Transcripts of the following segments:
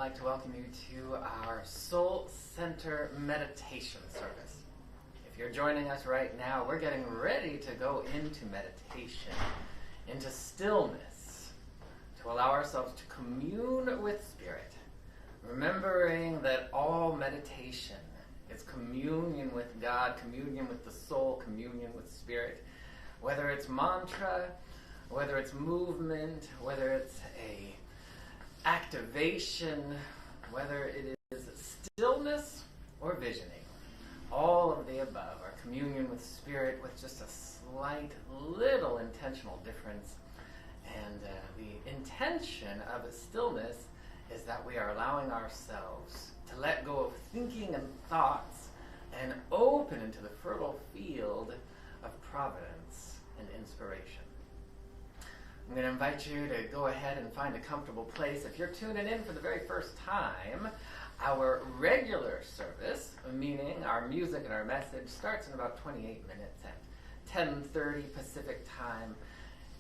like to welcome you to our Soul Center meditation service. If you're joining us right now, we're getting ready to go into meditation, into stillness, to allow ourselves to commune with Spirit, remembering that all meditation is communion with God, communion with the soul, communion with Spirit. Whether it's mantra, whether it's movement, whether it's a activation, whether it is stillness or visioning, all of the above are communion with Spirit with just a slight little intentional difference. And the intention of stillness is that we are allowing ourselves to let go of thinking and thoughts and open into the fertile field of providence and inspiration. I'm going to invite you to go ahead and find a comfortable place. If you're tuning in for the very first time, our regular service, meaning our music and our message, starts in about 28 minutes at 10:30 Pacific time.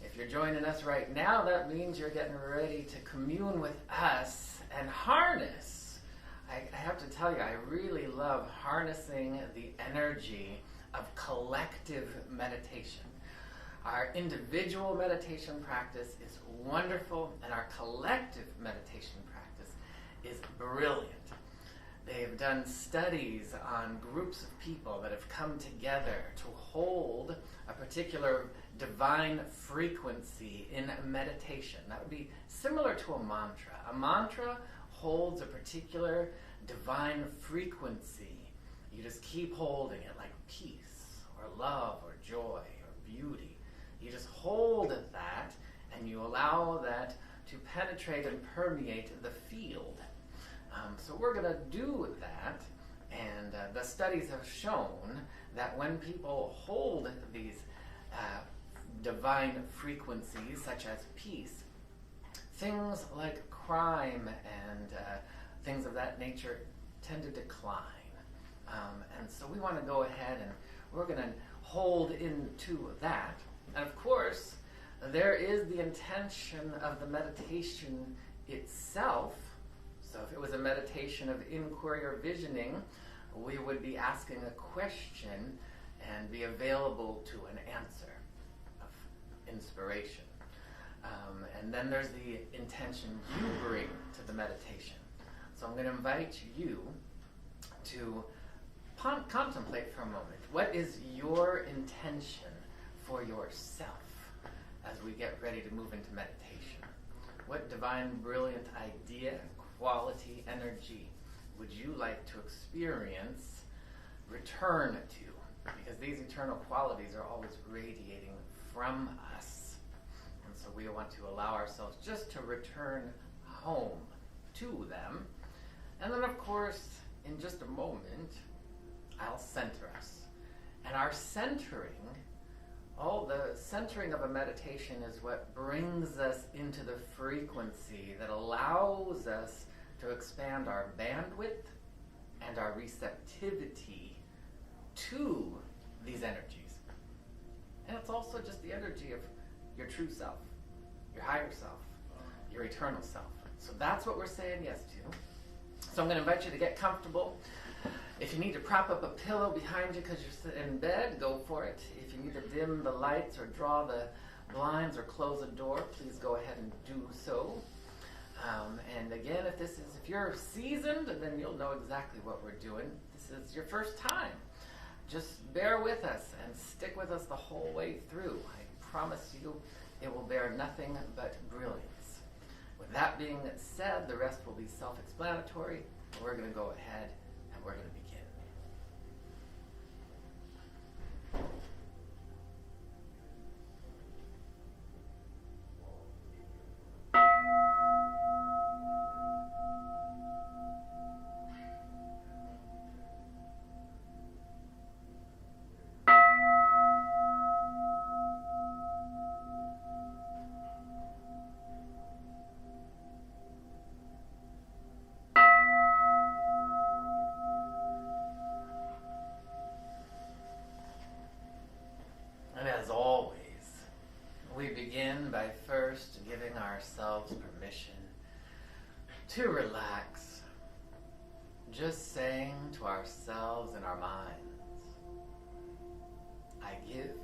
If you're joining us right now, that means you're getting ready to commune with us and harness. I have to tell you, I really love harnessing the energy of collective meditation. Our individual meditation practice is wonderful, and our collective meditation practice is brilliant. They've done studies on groups of people that have come together to hold a particular divine frequency in meditation. That would be similar to a mantra. A mantra holds a particular divine frequency. You just keep holding it, like peace or love or joy or beauty. You just hold that and you allow that to penetrate and permeate the field. So we're going to do that, and the studies have shown that when people hold these divine frequencies, such as peace, things like crime and things of that nature tend to decline. And so we want to go ahead and we're going to hold into that. And of course, there is the intention of the meditation itself. So if it was a meditation of inquiry or visioning, we would be asking a question and be available to an answer of inspiration. And then there's the intention you bring to the meditation. So I'm going to invite you to contemplate for a moment. What is your intention for yourself as we get ready to move into meditation? What divine, brilliant idea, quality, energy would you like to experience, return to? Because these eternal qualities are always radiating from us. And so we want to allow ourselves just to return home to them. And then, of course, in just a moment, I'll center us. And our centering, the centering of a meditation is what brings us into the frequency that allows us to expand our bandwidth and our receptivity to these energies. And it's also just the energy of your true self, your higher self, your eternal self. So that's what we're saying yes to. So I'm going to invite you to get comfortable. If you need to prop up a pillow behind you because you're sitting in bed, go for it. If you need to dim the lights or draw the blinds or close a door, please go ahead and do so. And again, if you're seasoned, then you'll know exactly what we're doing. This is your first time. Just bear with us and stick with us the whole way through. I promise you it will bear nothing but brilliance. With that being said, the rest will be self-explanatory. We're going to go ahead and we're going to begin. to relax, just saying to ourselves in our minds, I give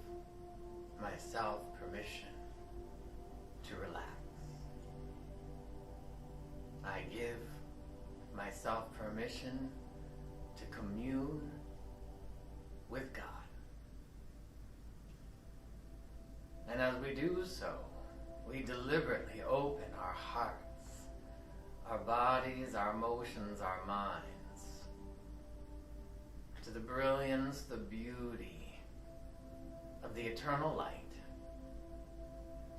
myself permission to relax. I give myself permission to commune with God. And as we do so, we deliberately open our hearts, our bodies, our emotions, our minds to the brilliance, the beauty of the eternal light,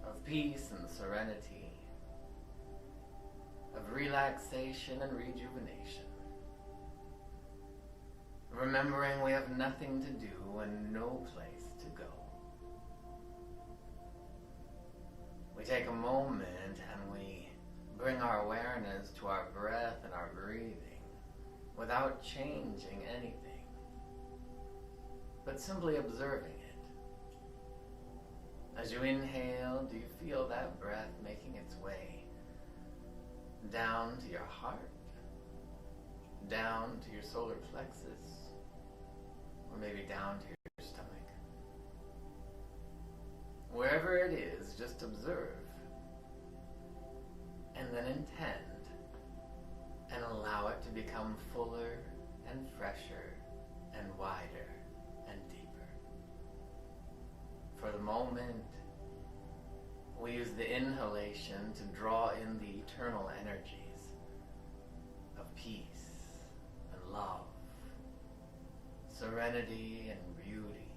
of peace and serenity, of relaxation and rejuvenation. Remembering we have nothing to do and no place to go. We take a moment and we bring our awareness to our breath and our breathing without changing anything, but simply observing it. As you inhale, do you feel that breath making its way down to your heart, down to your solar plexus, or maybe down to your stomach? Wherever it is, just observe and then intend and allow it to become fuller and fresher and wider and deeper. For the moment, we use the inhalation to draw in the eternal energies of peace and love, serenity and beauty.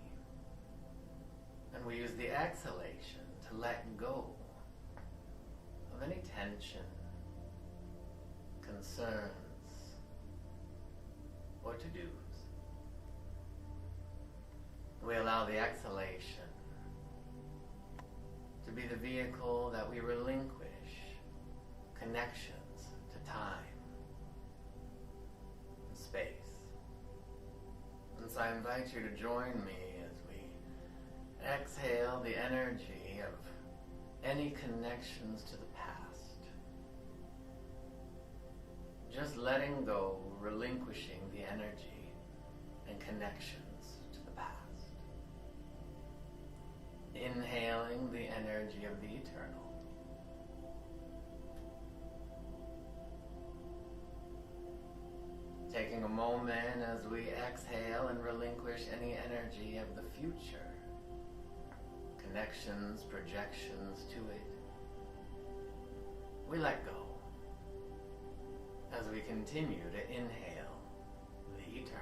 And we use the exhalation to let go of any tension, concerns, or to-dos. We allow the exhalation to be the vehicle that we relinquish connections to time and space. And so I invite you to join me as we exhale the energy of any connections to the past. Just letting go, relinquishing the energy and connections to the past. Inhaling the energy of the eternal. Taking a moment as we exhale and relinquish any energy of the future. Connections, projections to it. We let go as we continue to inhale the eternal.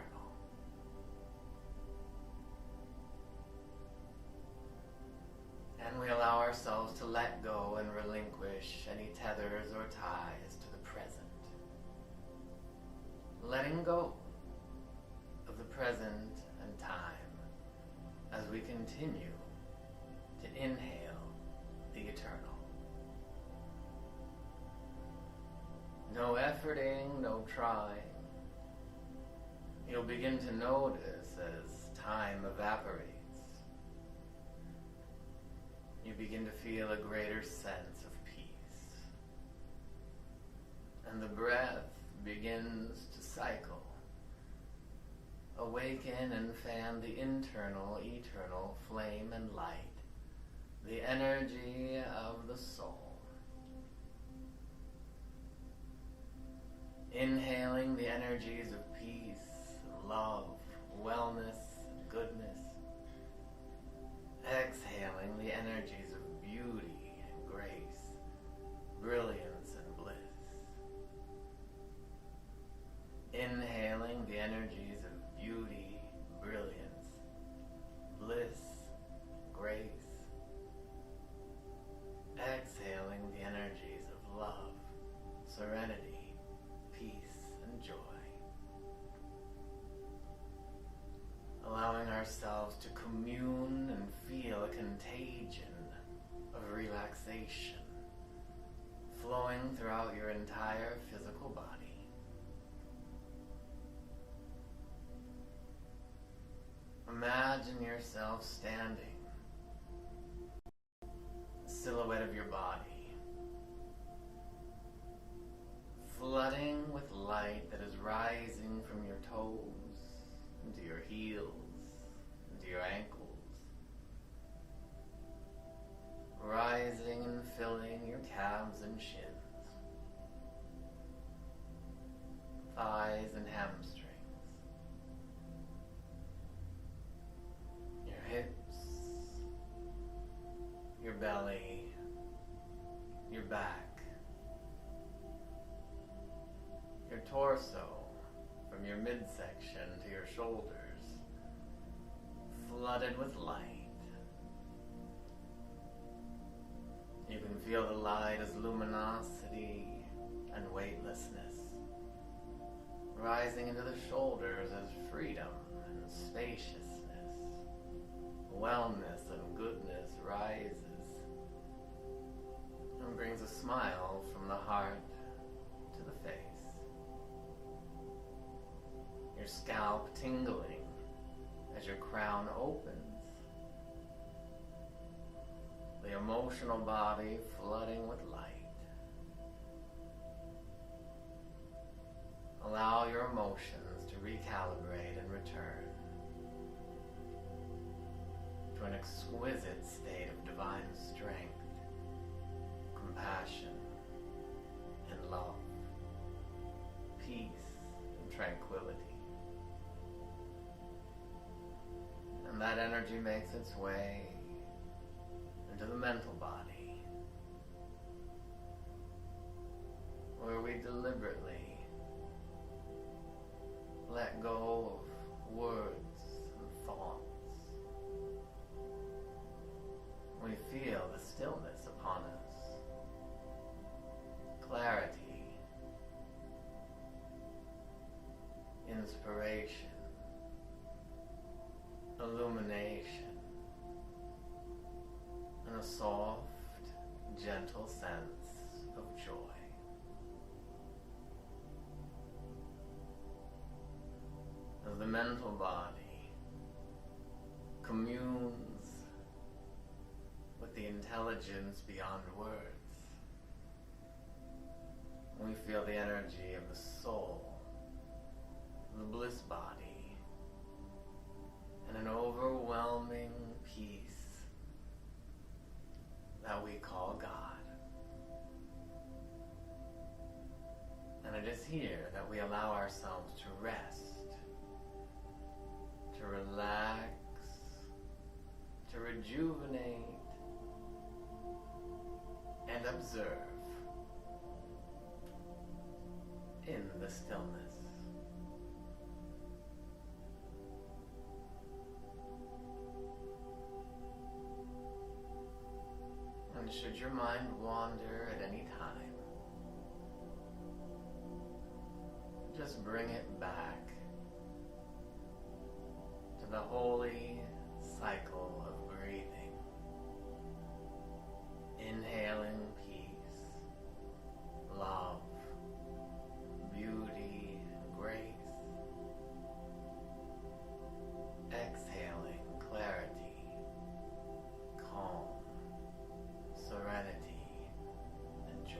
And we allow ourselves to let go and relinquish any tethers or ties to the present. Letting go of the present and time as we continue to inhale the eternal. No efforting, no trying. You'll begin to notice as time evaporates. You begin to feel a greater sense of peace. And the breath begins to cycle. Awaken and fan the internal, eternal flame and light, the energy of the soul. Inhaling the energies of peace, love, wellness, goodness. Exhaling the energies of beauty and grace, brilliance and bliss. Inhaling the energies of beauty, brilliance, bliss, grace. Exhaling the energies of love, serenity, peace, and joy. Allowing ourselves to commune and feel a contagion of relaxation flowing throughout your entire physical body. Imagine yourself standing, silhouette of your body, torso, from your midsection to your shoulders, flooded with light. You can feel the light as luminosity and weightlessness, rising into the shoulders as freedom and spaciousness, wellness and goodness rises and brings a smile from the heart to the face. Your scalp tingling as your crown opens. The emotional body flooding with light. Allow your emotions to recalibrate and return to an exquisite state of divine strength, compassion, and love, peace and tranquility. And that energy makes its way into the mental body, where we deliberately let go of words and thoughts. We feel the stillness upon us, clarity, inspiration, illumination, and a soft, gentle sense of joy. As the mental body communes with the intelligence beyond words, we feel the energy of the soul, the bliss body, and an overwhelming peace that we call God. And it is here that we allow ourselves to rest, to relax, to rejuvenate, and observe in the stillness. And should your mind wander at any time, just bring it back to the holy cycle of breathing, inhaling peace, love, beauty, and grace, exhaling clarity, calm, serenity, and joy.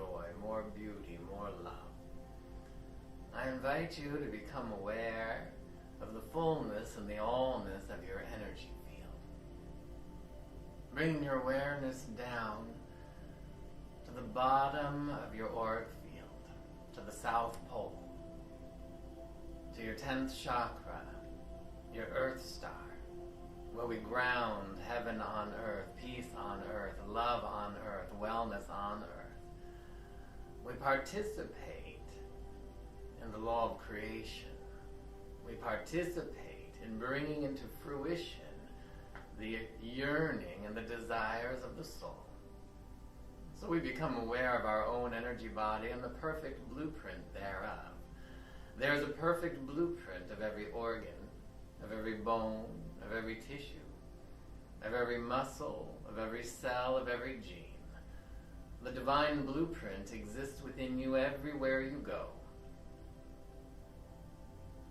joy, more beauty, more love. I invite you to become aware of the fullness and the allness of your energy field. Bring your awareness down to the bottom of your auric field, to the South Pole, to your 10th chakra, your Earth Star, where we ground heaven on earth, peace on earth, love on earth, wellness on earth. We participate in the law of creation. We participate in bringing into fruition the yearning and the desires of the soul. So we become aware of our own energy body and the perfect blueprint thereof. There's a perfect blueprint of every organ, of every bone, of every tissue, of every muscle, of every cell, of every gene. The divine blueprint exists within you everywhere you go.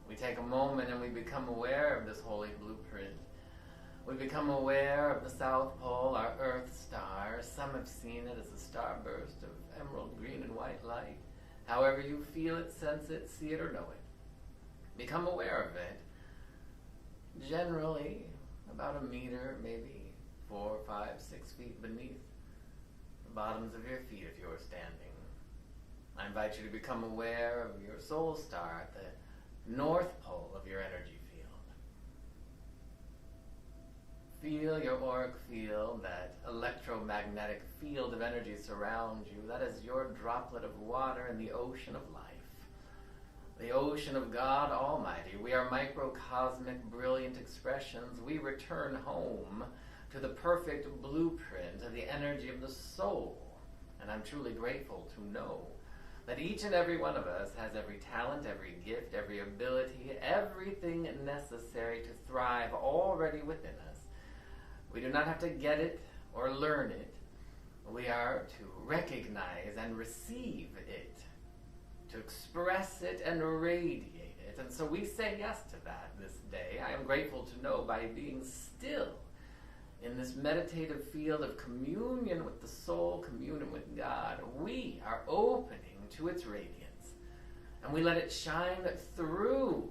We take a moment and we become aware of this holy blueprint. We become aware of the South Pole, our Earth Star. Some have seen it as a starburst of emerald green and white light. However you feel it, sense it, see it, or know it. Become aware of it. Generally, about a meter, maybe 4, 5, 6 feet beneath the bottoms of your feet if you're standing. I invite you to become aware of your soul star at the North Pole of your energy field. Feel your auric field, that electromagnetic field of energy surround you. That is your droplet of water in the ocean of life. The ocean of God Almighty. We are microcosmic, brilliant expressions. We return home to the perfect blueprint of the energy of the soul. And I'm truly grateful to know that each and every one of us has every talent, every gift, every ability, everything necessary to thrive already within us. We do not have to get it or learn it. We are to recognize and receive it, to express it and radiate it. And so we say yes to that this day. I am grateful to know by being still in this meditative field of communion with the soul, communion with God, we are opening to its radiance. And we let it shine through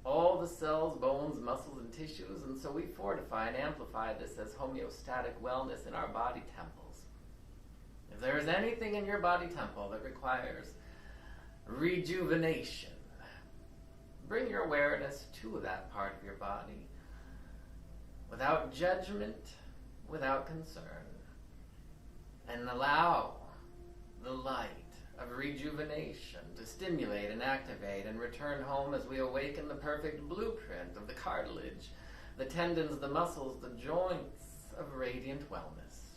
all the cells, bones, muscles, and tissues. And so we fortify and amplify this as homeostatic wellness in our body temples. If there is anything in your body temple that requires rejuvenation, bring your awareness to that part of your body without judgment, without concern, and allow the light of rejuvenation to stimulate and activate and return home as we awaken the perfect blueprint of the cartilage, the tendons, the muscles, the joints of radiant wellness.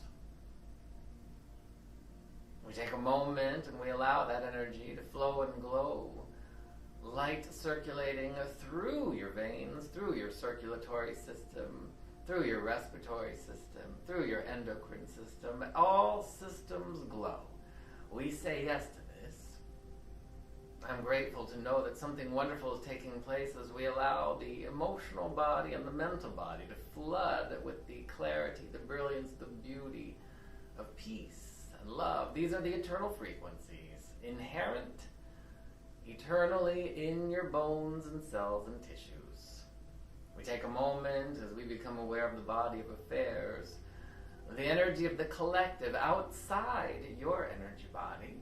We take a moment and we allow that energy to flow and glow, light circulating through your veins, through your circulatory system, through your respiratory system, through your endocrine system. All systems glow. We say yes to this. I'm grateful to know that something wonderful is taking place as we allow the emotional body and the mental body to flood with the clarity, the brilliance, the beauty of peace and love. These are the eternal frequencies, inherent eternally in your bones and cells and tissues. We take a moment as we become aware of the body of affairs, the energy of the collective outside your energy body.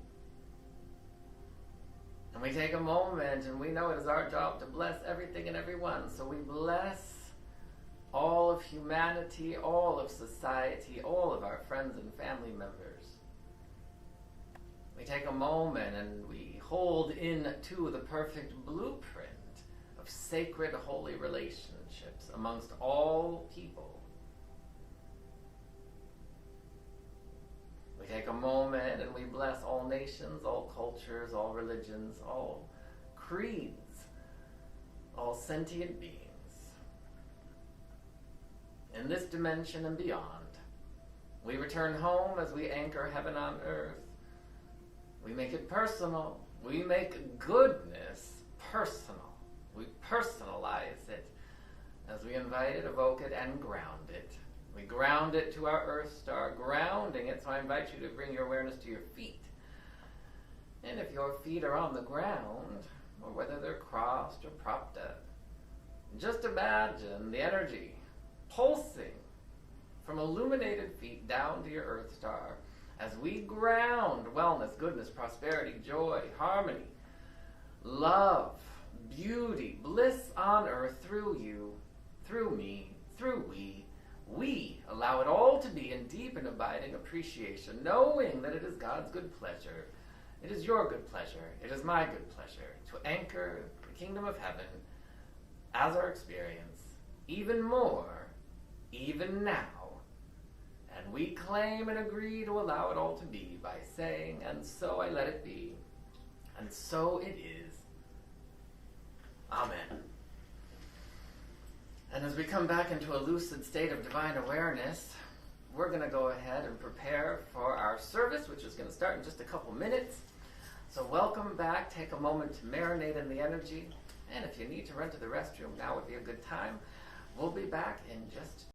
And we take a moment and we know it is our job to bless everything and everyone. So we bless all of humanity, all of society, all of our friends and family members. We take a moment and we hold into the perfect blueprint of sacred, holy relationships amongst all people. We take a moment and we bless all nations, all cultures, all religions, all creeds, all sentient beings. In this dimension and beyond, we return home as we anchor heaven on earth. We make it personal. We make goodness personal. We personalize it as we invite it, evoke it, and ground it. We ground it to our Earth Star, grounding it. So I invite you to bring your awareness to your feet. And if your feet are on the ground, or whether they're crossed or propped up, just imagine the energy pulsing from illuminated feet down to your Earth star as we ground wellness, goodness, prosperity, joy, harmony, love, beauty, bliss on earth through you, through me, through we. We allow it all to be in deep and abiding appreciation, knowing that it is God's good pleasure. It is your good pleasure. It is my good pleasure to anchor the kingdom of heaven as our experience, even more, even now. And we claim and agree to allow it all to be by saying, and so I let it be, and so it is. Amen. And as we come back into a lucid state of divine awareness, we're going to go ahead and prepare for our service, which is going to start in just a couple minutes. So welcome back. Take a moment to marinate in the energy. And if you need to run to the restroom, now would be a good time. We'll be back in just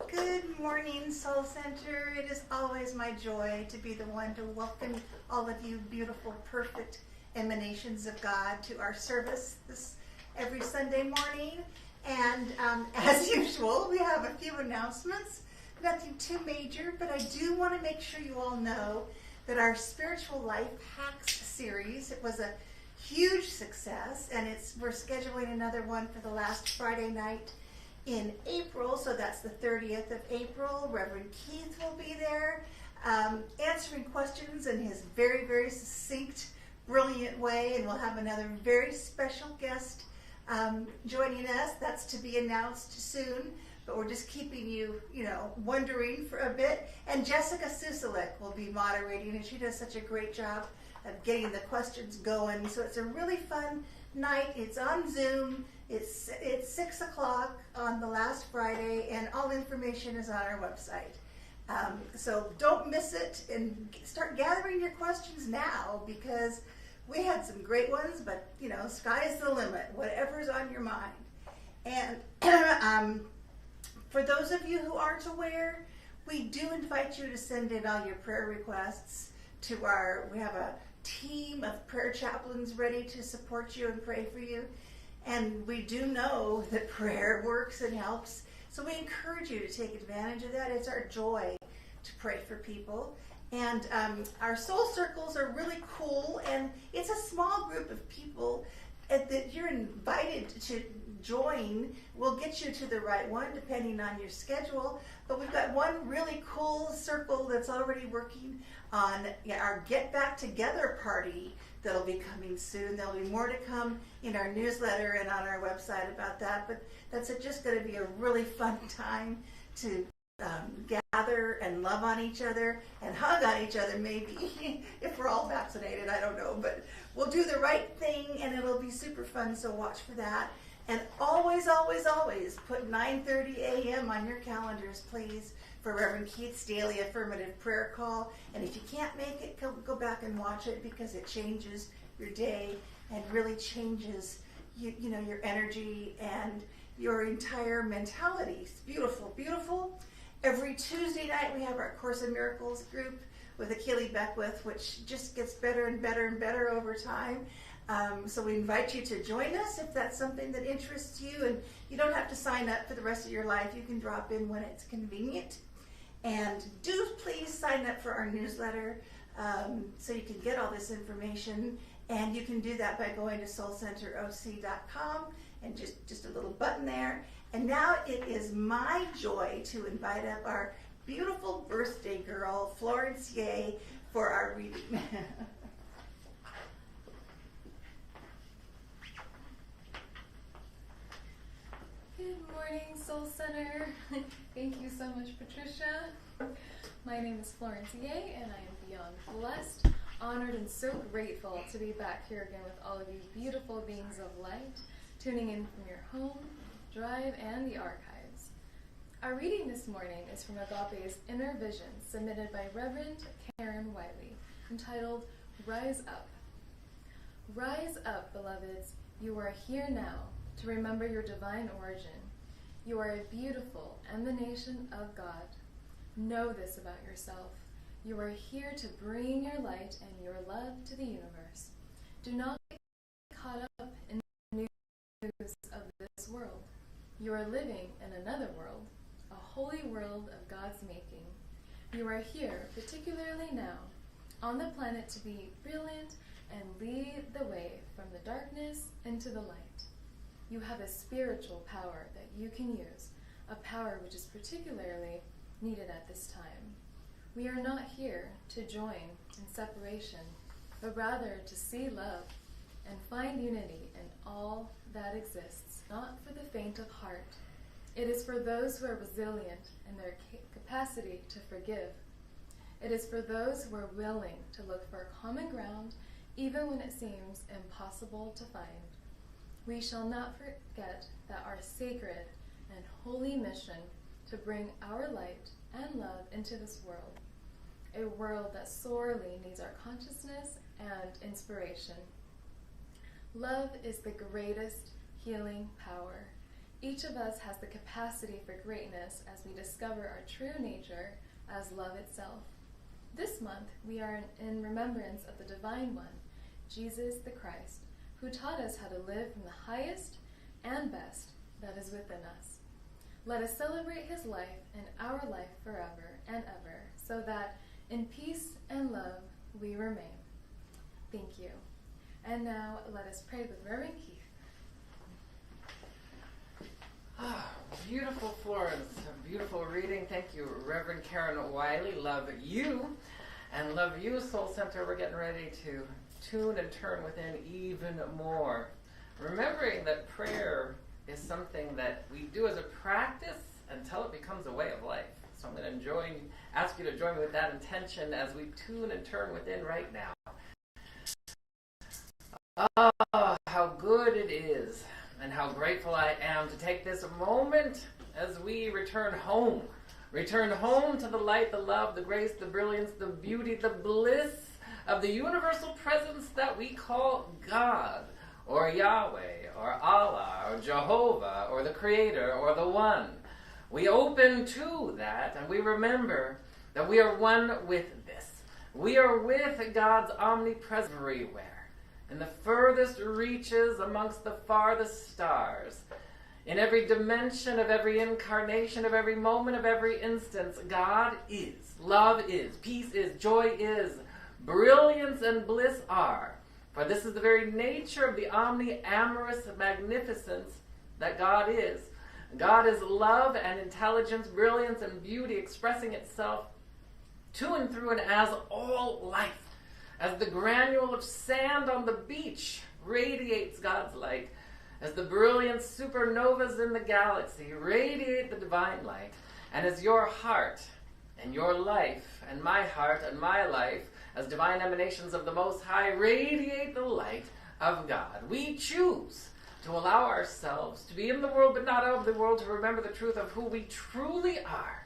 Good morning, Soul Center. It is always my joy to be the one to welcome all of you beautiful, perfect emanations of God to our service this every Sunday morning. And as usual, we have a few announcements. Nothing too major, but I do want to make sure you all know that our Spiritual Life Hacks series, it was a huge success, and we're scheduling another one for the last Friday night in April, so that's the 30th of April. Reverend Keith will be there answering questions in his very, very succinct, brilliant way, and we'll have another very special guest joining us. That's to be announced soon, but we're just keeping you, wondering for a bit. And Jessica Susalek will be moderating, and she does such a great job of getting the questions going. So it's a really fun night. It's on Zoom. It's 6 o'clock on the last Friday, and all information is on our website. So don't miss it, and start gathering your questions now, because we had some great ones, but sky's the limit, whatever's on your mind. And for those of you who aren't aware, we do invite you to send in all your prayer requests to we have a team of prayer chaplains ready to support you and pray for you. And we do know that prayer works and helps. So we encourage you to take advantage of that. It's our joy to pray for people. And our soul circles are really cool. And it's a small group of people that you're invited to join. We'll get you to the right one depending on your schedule. But we've got one really cool circle that's already working on our Get Back Together party that'll be coming soon. There'll be more to come in our newsletter and on our website about that, but that's just going to be a really fun time to gather and love on each other and hug on each other, maybe, if we're all vaccinated, I don't know, but we'll do the right thing and it'll be super fun, so watch for that. And always, always, always put 9:30 a.m. on your calendars, please, for Reverend Keith's daily affirmative prayer call. And if you can't make it, go back and watch it, because it changes your day and really changes your energy and your entire mentality. It's beautiful, beautiful. Every Tuesday night we have our Course in Miracles group with Achille Beckwith, which just gets better and better and better over time. So we invite you to join us if that's something that interests you, and you don't have to sign up for the rest of your life. You can drop in when it's convenient. And do please sign up for our newsletter so you can get all this information. And you can do that by going to soulcenteroc.com and just a little button there. And now it is my joy to invite up our beautiful birthday girl, Florence Ye, for our reading. Good morning, Soul Center. Thank you so much, Patricia. My name is Florence Ye, and I am beyond blessed, honored, and so grateful to be back here again with all of you beautiful beings of light, tuning in from your home, drive, and the archives. Our reading this morning is from Agape's Inner Vision, submitted by Reverend Karen Wiley, entitled Rise Up. Rise up, beloveds. You are here now to remember your divine origin. You are a beautiful emanation of God. Know this about yourself. You are here to bring your light and your love to the universe. Do not get caught up in the news of this world. You are living in another world, a holy world of God's making. You are here, particularly now, on the planet to be brilliant and lead the way from the darkness into the light. You have a spiritual power that you can use, a power which is particularly needed at this time. We are not here to join in separation, but rather to see love and find unity in all that exists, not for the faint of heart. It is for those who are resilient in their capacity to forgive. It is for those who are willing to look for common ground, even when it seems impossible to find. We shall not forget that our sacred and holy mission to bring our light and love into this world, a world that sorely needs our consciousness and inspiration. Love is the greatest healing power. Each of us has the capacity for greatness as we discover our true nature as love itself. This month, we are in remembrance of the Divine One, Jesus the Christ, who taught us how to live from the highest and best that is within us. Let us celebrate his life and our life forever and ever, so that in peace and love we remain. Thank you. And now let us pray with Reverend Keith. Beautiful, Florence. A beautiful reading. Thank you, Reverend Karen Wiley. Love you. And love you, Soul Center. We're getting ready to tune and turn within even more. Remembering that prayer is something that we do as a practice until it becomes a way of life. So I'm going to ask you to join me with that intention as we tune and turn within right now. Oh, how good it is and how grateful I am to take this moment as we return home. Return home to the light, the love, the grace, the brilliance, the beauty, the bliss of the universal presence that we call God, or Yahweh, or Allah, or Jehovah, or the Creator, or the One. We open to that, and we remember that we are one with this. We are with God's omnipresence everywhere, in the furthest reaches amongst the farthest stars. In every dimension of every incarnation, of every moment, of every instance, God is, love is, peace is, joy is, brilliance and bliss are. For this is the very nature of the omni-amorous magnificence that God is. God is love and intelligence, brilliance and beauty, expressing itself to and through and as all life. As the granule of sand on the beach radiates God's light, as the brilliant supernovas in the galaxy radiate the divine light, and as your heart and your life and my heart and my life as divine emanations of the Most High radiate the light of God, we choose to allow ourselves to be in the world but not of the world, to remember the truth of who we truly are.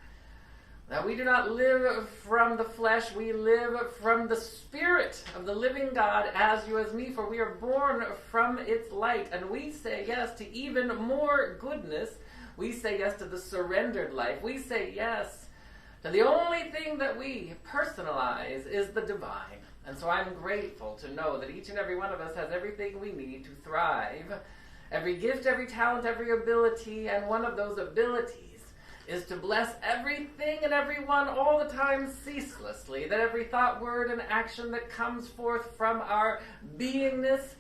That we do not live from the flesh, we live from the Spirit of the living God, as you as me, for we are born from its light. And we say yes to even more goodness. We say yes to the surrendered life. We say yes to the only thing that we personalize is the divine. And so I'm grateful to know that each and every one of us has everything we need to thrive. Every gift, every talent, every ability, and one of those abilities is to bless everything and everyone all the time ceaselessly, that every thought, word, and action that comes forth from our beingness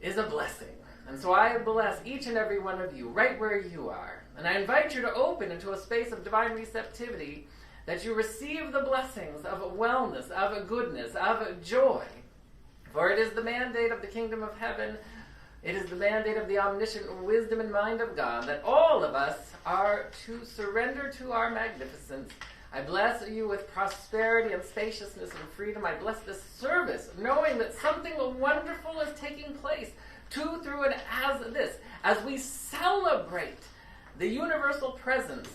is a blessing. And so I bless each and every one of you right where you are. And I invite you to open into a space of divine receptivity, that you receive the blessings of wellness, of goodness, of joy. For it is the mandate of the kingdom of heaven, it is the mandate of the omniscient wisdom and mind of God, that all of us are to surrender to our magnificence. I bless you with prosperity and spaciousness and freedom. I bless this service, knowing that something wonderful is taking place to, through, and as we celebrate the universal presence.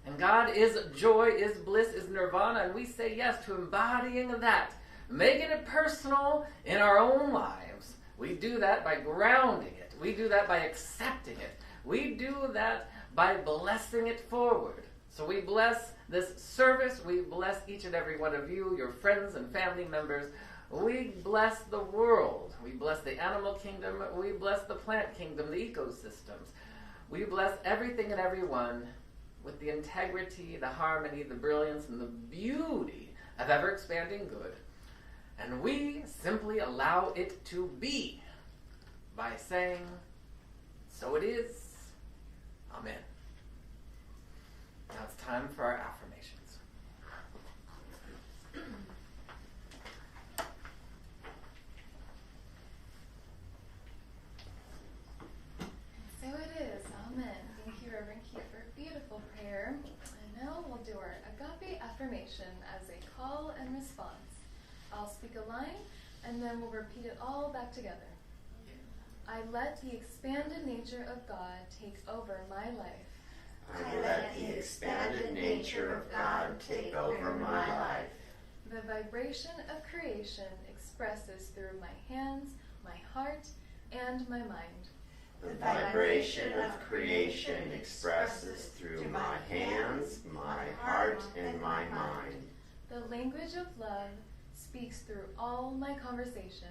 And God is joy, is bliss, is nirvana, and we say yes to embodying that, making it personal in our own lives. We do that by grounding it. We do that by accepting it. We do that by blessing it forward. So we bless this service. We bless each and every one of you, your friends and family members. We bless the world. We bless the animal kingdom. We bless the plant kingdom, the ecosystems. We bless everything and everyone with the integrity, the harmony, the brilliance, and the beauty of ever-expanding good. And we simply allow it to be by saying, so it is. Amen. Now it's time for our affirmations. So it is. Amen. Thank you, Reverend Keith, for a beautiful prayer. And now we'll do our agape affirmation as a call and response. I'll speak a line, and then we'll repeat it all back together. I let the expanded nature of God take over my life. I let the expanded nature of God take over my life. The vibration of creation expresses through my hands, my heart, and my mind. The vibration of creation expresses through my hands, my heart, and my mind. The language of love speaks through all my conversations.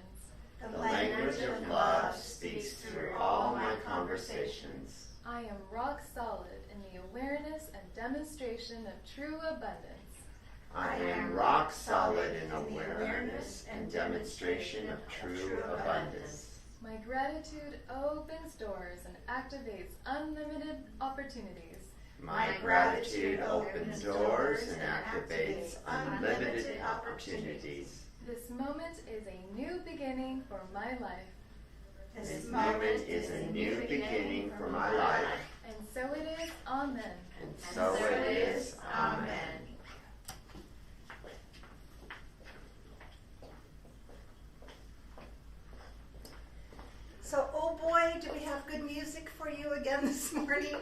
The language of love speaks through all my conversations. I am rock solid in the awareness and demonstration of true abundance. I am rock solid in awareness and demonstration of true abundance. My gratitude opens doors and activates unlimited opportunities. My gratitude opens doors and activates unlimited opportunities. This moment is a new beginning for my life. This moment is a new beginning for my life. And so it is. Amen. And so it is. Amen. So, oh boy, do we have good music for you again this morning.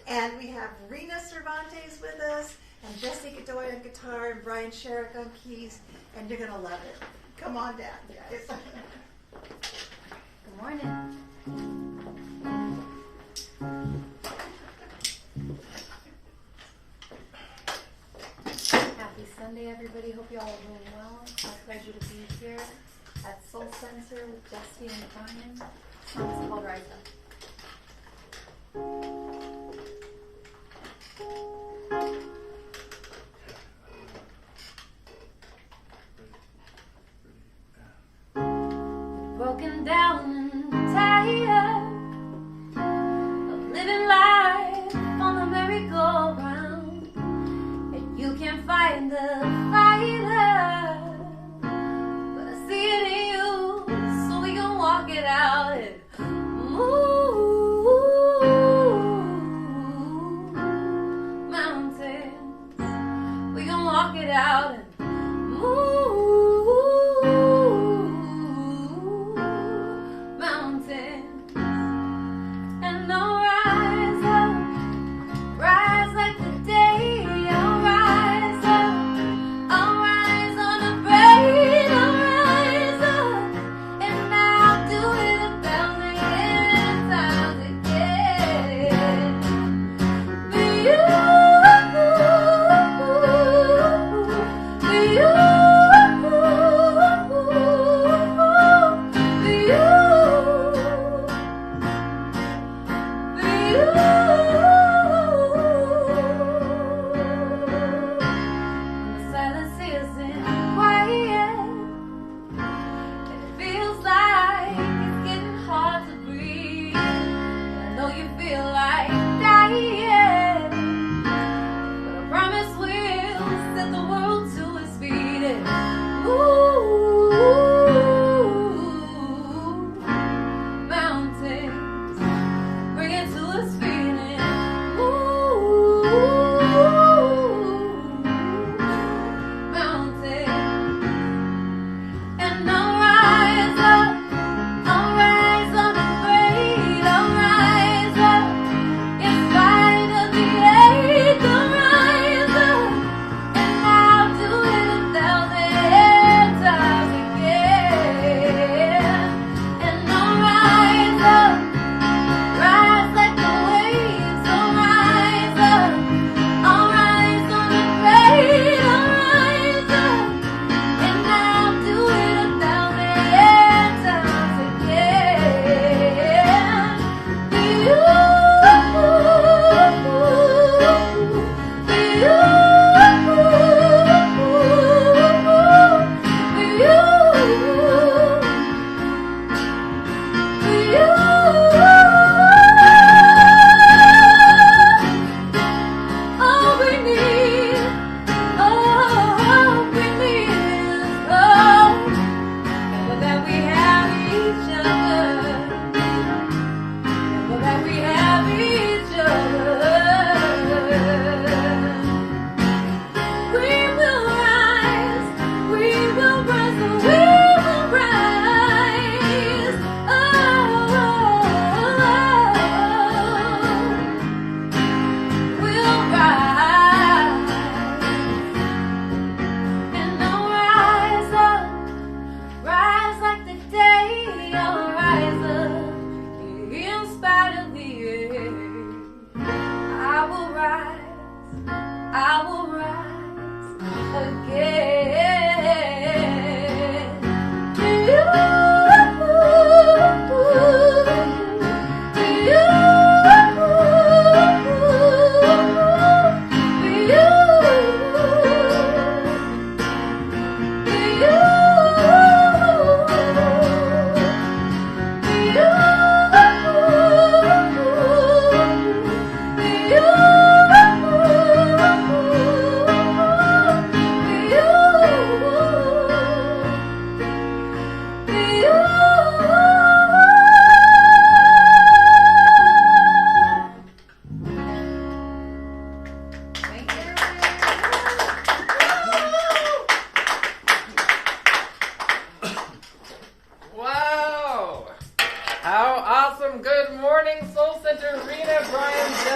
And we have Rena Cervantes with us, and Jesse Godoy on guitar, and Brian Sherrick on keys, and you're going to love it. Come on down, guys. Good morning. Happy Sunday, everybody. Hope you all are doing well. It's my pleasure to be here at Soul Center with Jesse and Brian. This song is called Rise Up. Broken down and tired of living life on the merry-go-round, and you can't find the fighter, but I see it in you, so we can walk it out and move.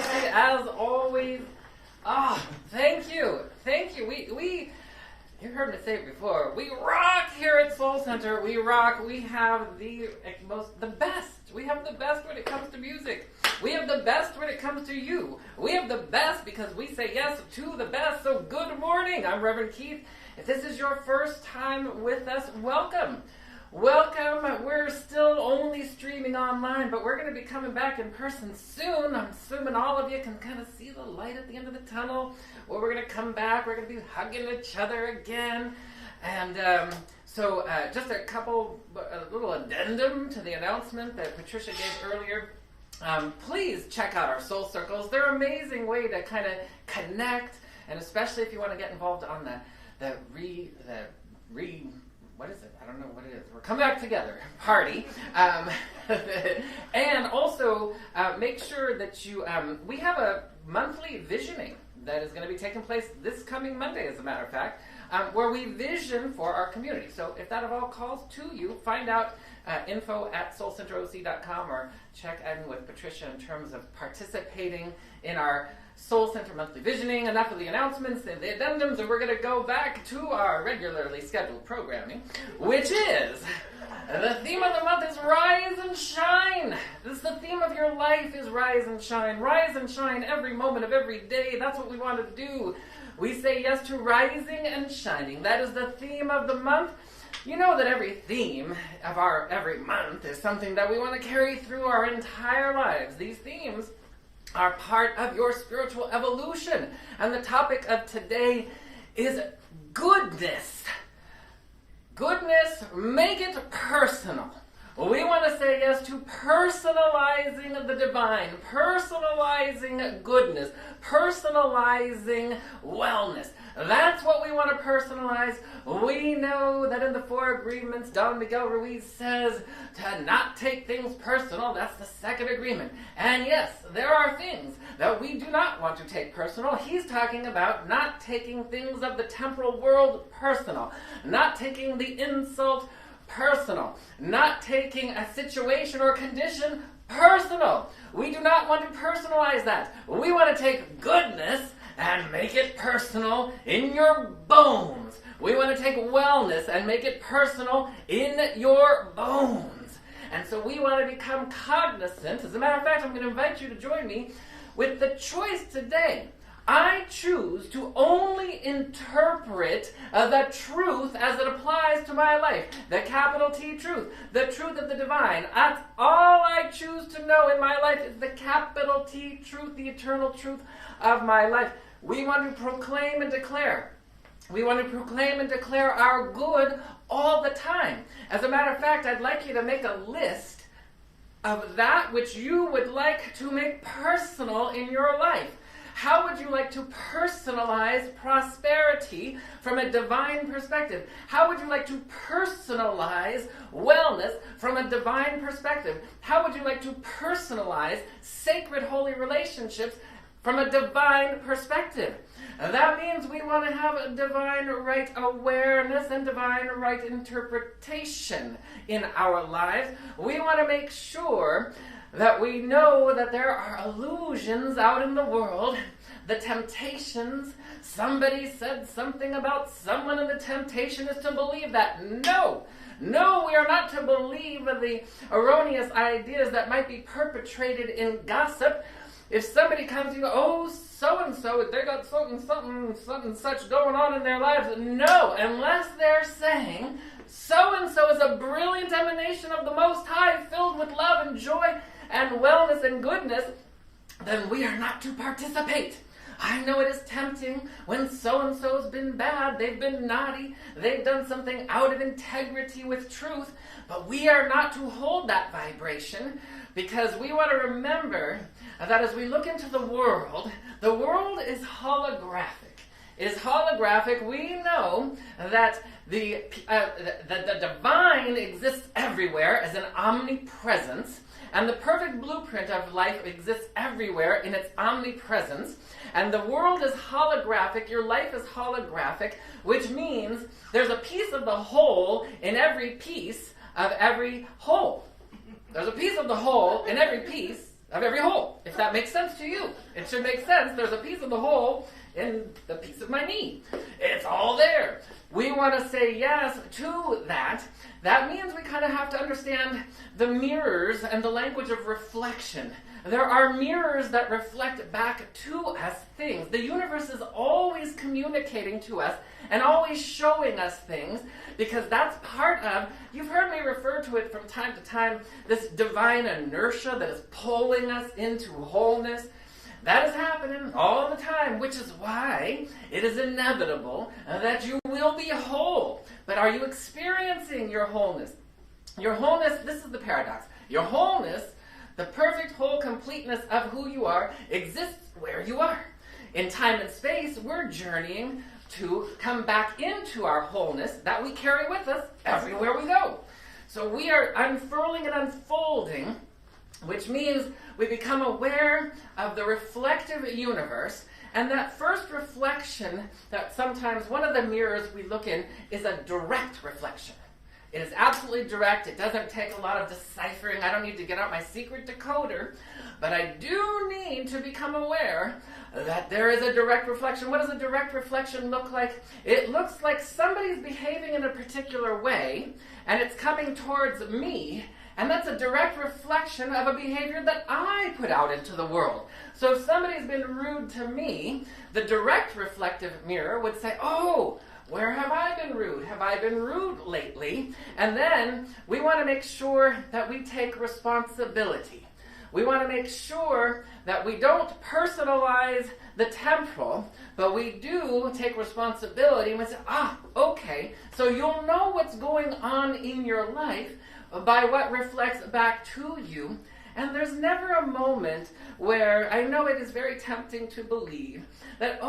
Jesse, as always. Thank you. Thank you. We you heard me say it before. We rock here at Soul Center. We rock. We have the best. We have the best when it comes to music. We have the best when it comes to you. We have the best because we say yes to the best. So good morning. I'm Reverend Keith. If this is your first time with us, welcome. Welcome. We're still only streaming online, but we're going to be coming back in person soon. I'm assuming all of you can kind of see the light at the end of the tunnel. Well, we're going to come back. We're going to be hugging each other again. And so just a little addendum to the announcement that Patricia gave earlier. Please check out our soul circles. They're an amazing way to kind of connect, and especially if you want to get involved on what is it? I don't know what it is. We're coming back together party. And also make sure that you, we have a monthly visioning that is going to be taking place this coming Monday, as a matter of fact, where we vision for our community. So if that of all calls to you, find out info@soulcenteroc.com or check in with Patricia in terms of participating in our Soul Center monthly visioning. Enough of the announcements and the addendums, and we're going to go back to our regularly scheduled programming, which is the theme of the month is Rise and Shine. This is the theme of your life is Rise and Shine. Rise and shine every moment of every day. That's what we want to do. We say yes to rising and shining. That is the theme of the month. You know that every theme of our every month is something that we want to carry through our entire lives. These themes are part of your spiritual evolution. And the topic of today is goodness. Goodness, make it personal. We want to say yes to personalizing the divine, personalizing goodness, personalizing wellness. That's what we want to personalize. We know that in the 4 agreements, Don Miguel Ruiz says to not take things personal. That's the second agreement. And yes, there are things that we do not want to take personal. He's talking about not taking things of the temporal world personal, not taking the insult personal, not taking a situation or condition personal. We do not want to personalize that. We want to take goodness and make it personal in your bones. We want to take wellness and make it personal in your bones. And so we want to become cognizant. As a matter of fact, I'm going to invite you to join me with the choice today. I choose to only interpret the truth as it applies to my life. The capital T truth. The truth of the divine. That's all I choose to know in my life is the capital T truth, the eternal truth of my life. We want to proclaim and declare. We want to proclaim and declare our good all the time. As a matter of fact, I'd like you to make a list of that which you would like to make personal in your life. How would you like to personalize prosperity from a divine perspective? How would you like to personalize wellness from a divine perspective? How would you like to personalize sacred holy relationships from a divine perspective? That means we want to have a divine right awareness and divine right interpretation in our lives. We want to make sure that we know that there are illusions out in the world, the temptations. Somebody said something about someone, and the temptation is to believe that. No, we are not to believe the erroneous ideas that might be perpetrated in gossip. If somebody comes to you, oh, so-and-so, they got something such going on in their lives. No, unless they're saying so-and-so is a brilliant emanation of the Most High, filled with love and joy and wellness and goodness, then we are not to participate. I know it is tempting when so-and-so's been bad, they've been naughty, they've done something out of integrity with truth, but we are not to hold that vibration, because we want to remember that as we look into the world is holographic. It is holographic. We know that the divine exists everywhere as an omnipresence, and the perfect blueprint of life exists everywhere in its omnipresence. And the world is holographic. Your life is holographic, which means there's a piece of the whole in every piece of every whole. There's a piece of the whole in every piece of every hole, if that makes sense to you. It should make sense. There's a piece of the hole in the piece of my knee. It's all there. We want to say yes to that. That means we kind of have to understand the mirrors and the language of reflection. There are mirrors that reflect back to us things. The universe is always communicating to us and always showing us things, because that's part of, you've heard me refer to it from time to time, this divine inertia that is pulling us into wholeness. That is happening all the time, which is why it is inevitable that you will be whole. But are you experiencing your wholeness? Your wholeness, this is the paradox. Your wholeness, the perfect whole completeness of who you are, exists where you are. In time and space, we're journeying to come back into our wholeness that we carry with us everywhere we go. So we are unfurling and unfolding, which means we become aware of the reflective universe. And that first reflection, that sometimes one of the mirrors we look in is a direct reflection. It is absolutely direct. It doesn't take a lot of deciphering. I don't need to get out my secret decoder. But I do need to become aware that there is a direct reflection. What does a direct reflection look like? It looks like somebody's behaving in a particular way, and it's coming towards me. And that's a direct reflection of a behavior that I put out into the world. So if somebody's been rude to me, the direct reflective mirror would say, oh, where have I been rude? Have I been rude lately? And then we want to make sure that we take responsibility. We want to make sure that we don't personalize the temporal, but we do take responsibility and we say, okay, so you'll know what's going on in your life by what reflects back to you. And there's never a moment where, I know it is very tempting to believe that,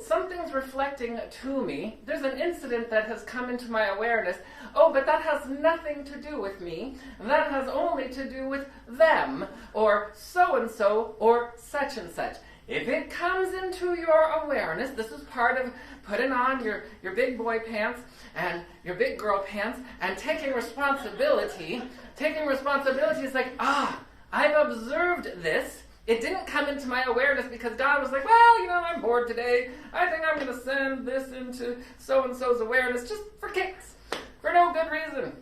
something's reflecting to me. There's an incident that has come into my awareness. But that has nothing to do with me. That has only to do with them, or so-and-so, or such and such. If it comes into your awareness, this is part of putting on your big boy pants and your big girl pants and taking responsibility. Taking responsibility is like, I've observed this. It didn't come into my awareness because God was like, I'm bored today. I think I'm going to send this into so-and-so's awareness just for kicks, for no good reason.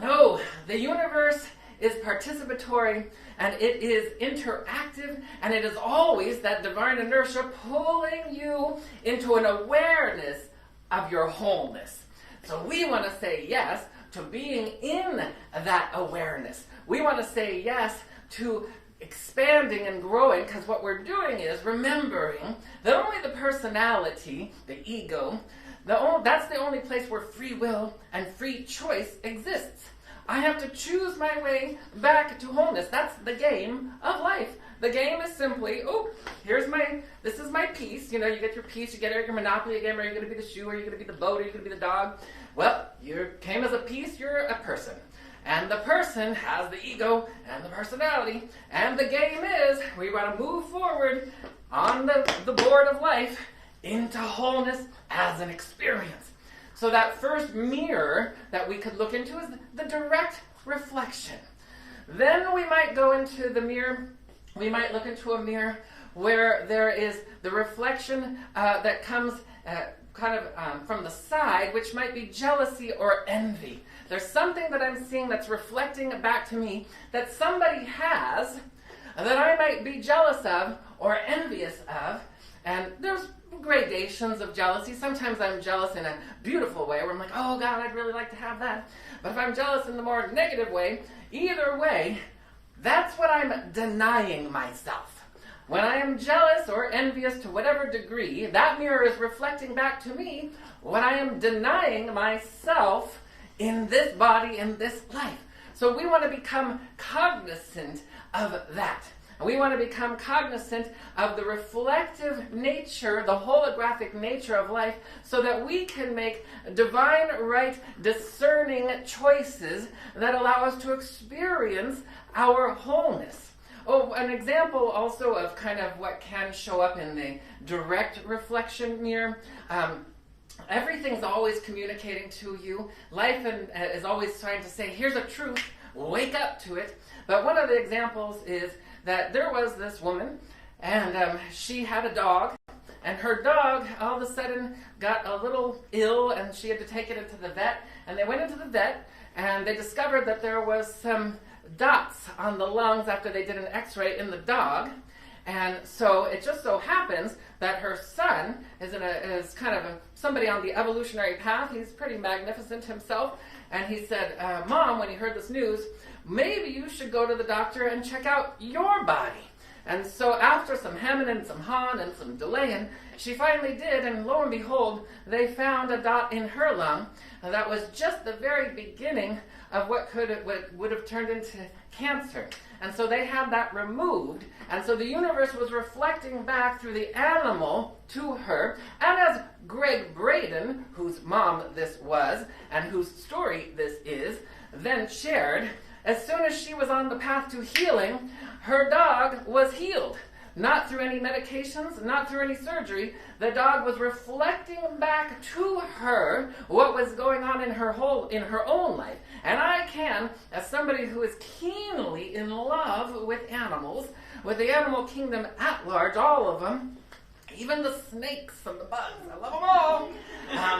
No, the universe is participatory, and it is interactive, and it is always that divine inertia pulling you into an awareness of your wholeness. So we want to say yes to being in that awareness. We want to say yes to expanding and growing, because what we're doing is remembering that only the personality, the ego, that's the only place where free will and free choice exists. I have to choose my way back to wholeness. That's the game of life. The game is simply, this is my piece. You get your piece, you get your Monopoly game. Are you going to be the shoe? Are you going to be the boat? Are you going to be the dog? Well, you came as a piece, you're a person. And the person has the ego and the personality. And the game is, we want to move forward on the board of life into wholeness as an experience. So that first mirror that we could look into is the direct reflection. Then we might go into the mirror, we might look into a mirror where there is the reflection that comes from the side, which might be jealousy or envy. There's something that I'm seeing that's reflecting back to me that somebody has that I might be jealous of or envious of. And there's gradations of jealousy. Sometimes I'm jealous in a beautiful way where I'm like, oh God, I'd really like to have that. But if I'm jealous in the more negative way, either way, that's what I'm denying myself. When I am jealous or envious to whatever degree, that mirror is reflecting back to me what I am denying myself in this body, in this life. So we want to become cognizant of that. We want to become cognizant of the reflective nature, the holographic nature of life, so that we can make divine, right, discerning choices that allow us to experience our wholeness. An example also of kind of what can show up in the direct reflection mirror. Everything's always communicating to you. Life is always trying to say, here's a truth, wake up to it. But one of the examples is that there was this woman, and she had a dog, and her dog all of a sudden got a little ill, and she had to take it into the vet. And they went into the vet, and they discovered that there was some dots on the lungs after they did an x-ray in the dog. And so it just so happens that her son is kind of somebody on the evolutionary path. He's pretty magnificent himself. And he said, Mom, when he heard this news, maybe you should go to the doctor and check out your body. And so after some hemming and some hawing and some delaying, she finally did, and lo and behold, they found a dot in her lung that was just the very beginning of what would have turned into cancer. And so they had that removed, and so the universe was reflecting back through the animal to her. And as Greg Braden, whose mom this was, and whose story this is, then shared, as soon as she was on the path to healing, her dog was healed. Not through any medications, not through any surgery. The dog was reflecting back to her what was going on in her own life. And I can, as somebody who is keenly in love with animals, with the animal kingdom at large, all of them, even the snakes and the bugs, I love them all,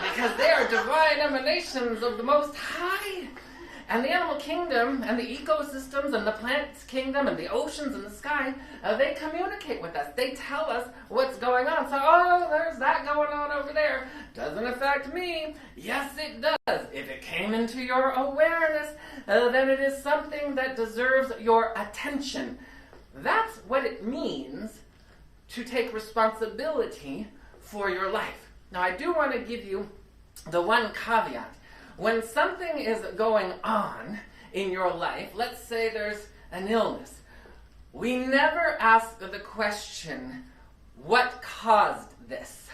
because they are divine emanations of the Most High. And the animal kingdom and the ecosystems and the plant kingdom and the oceans and the sky, they communicate with us. They tell us what's going on. So, oh, there's that going on over there. Doesn't affect me. Yes, it does. If it came into your awareness, then it is something that deserves your attention. That's what it means to take responsibility for your life. Now, I do want to give you the one caveat. When something is going on in your life, let's say there's an illness, we never ask the question, what caused this?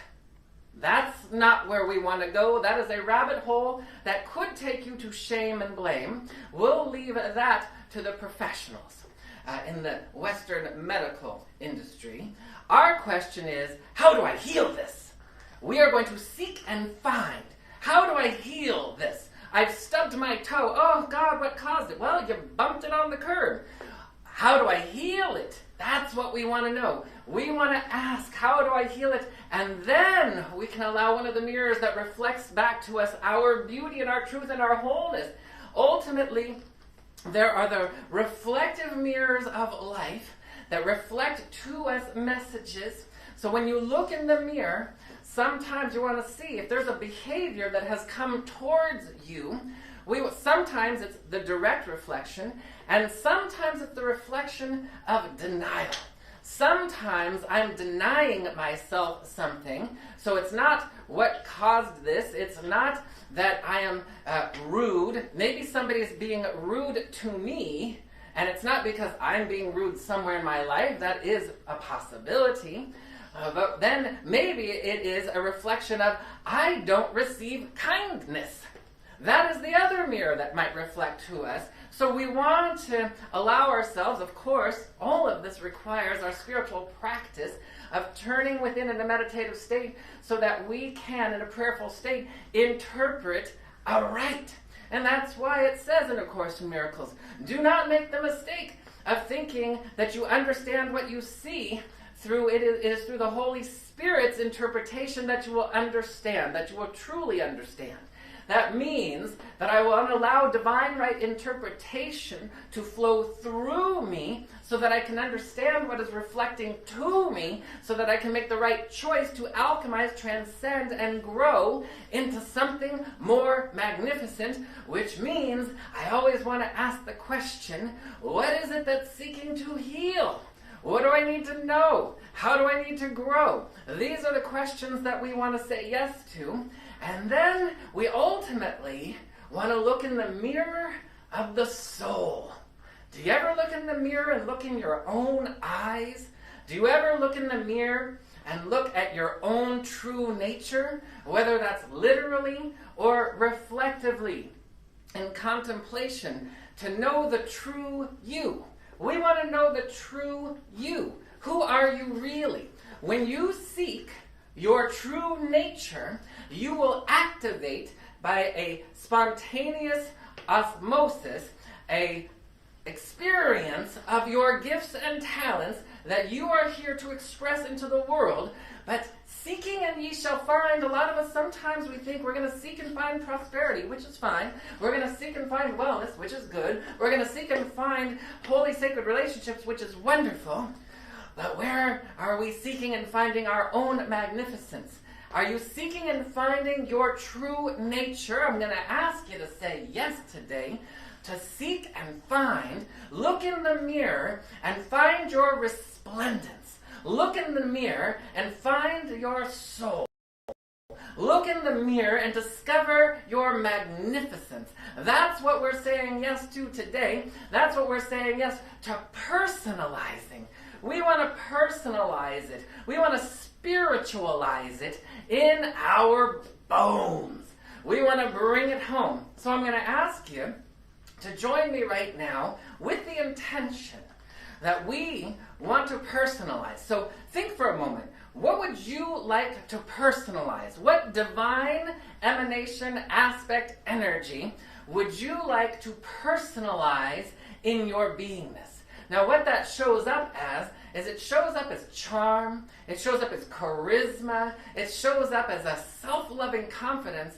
That's not where we want to go. That is a rabbit hole that could take you to shame and blame. We'll leave that to the professionals in the Western medical industry. Our question is, how do I heal this? We are going to seek and find. How do I heal this? I've stubbed my toe. Oh, God, what caused it? Well, you bumped it on the curb. How do I heal it? That's what we want to know. We want to ask, how do I heal it? And then we can allow one of the mirrors that reflects back to us our beauty and our truth and our wholeness. Ultimately, there are the reflective mirrors of life that reflect to us messages. So when you look in the mirror, sometimes you want to see if there's a behavior that has come towards you. Sometimes it's the direct reflection, and sometimes it's the reflection of denial. Sometimes I'm denying myself something, so it's not what caused this. It's not that I am rude. Maybe somebody is being rude to me, and it's not because I'm being rude somewhere in my life. That is a possibility. But then maybe it is a reflection of, I don't receive kindness. That is the other mirror that might reflect to us. So we want to allow ourselves, of course, all of this requires our spiritual practice of turning within in a meditative state so that we can, in a prayerful state, interpret aright. And that's why it says in A Course in Miracles, do not make the mistake of thinking that you understand what you see. It is through the Holy Spirit's interpretation that you will understand, that you will truly understand. That means that I will allow divine right interpretation to flow through me so that I can understand what is reflecting to me, so that I can make the right choice to alchemize, transcend, and grow into something more magnificent, which means I always want to ask the question, what is it that's seeking to heal? What do I need to know? How do I need to grow? These are the questions that we want to say yes to. And then we ultimately want to look in the mirror of the soul. Do you ever look in the mirror and look in your own eyes? Do you ever look in the mirror and look at your own true nature, whether that's literally or reflectively, in contemplation, to know the true you? We want to know the true you. Who are you really? When you seek your true nature, you will activate by a spontaneous osmosis a experience of your gifts and talents that you are here to express into the world. But seeking and ye shall find, a lot of us sometimes we think we're going to seek and find prosperity, which is fine. We're going to seek and find wellness, which is good. We're going to seek and find holy, sacred relationships, which is wonderful. But where are we seeking and finding our own magnificence? Are you seeking and finding your true nature? I'm going to ask you to say yes today. To seek and find, look in the mirror and find your resplendence. Look in the mirror and find your soul. Look in the mirror and discover your magnificence. That's what we're saying yes to today. That's what we're saying yes to personalizing. We want to personalize it. We want to spiritualize it in our bones. We want to bring it home. So I'm going to ask you to join me right now with the intention that we want to personalize. So think for a moment. What would you like to personalize? What divine emanation, aspect, energy would you like to personalize in your beingness? Now what that shows up as is it shows up as charm, it shows up as charisma, it shows up as a self-loving confidence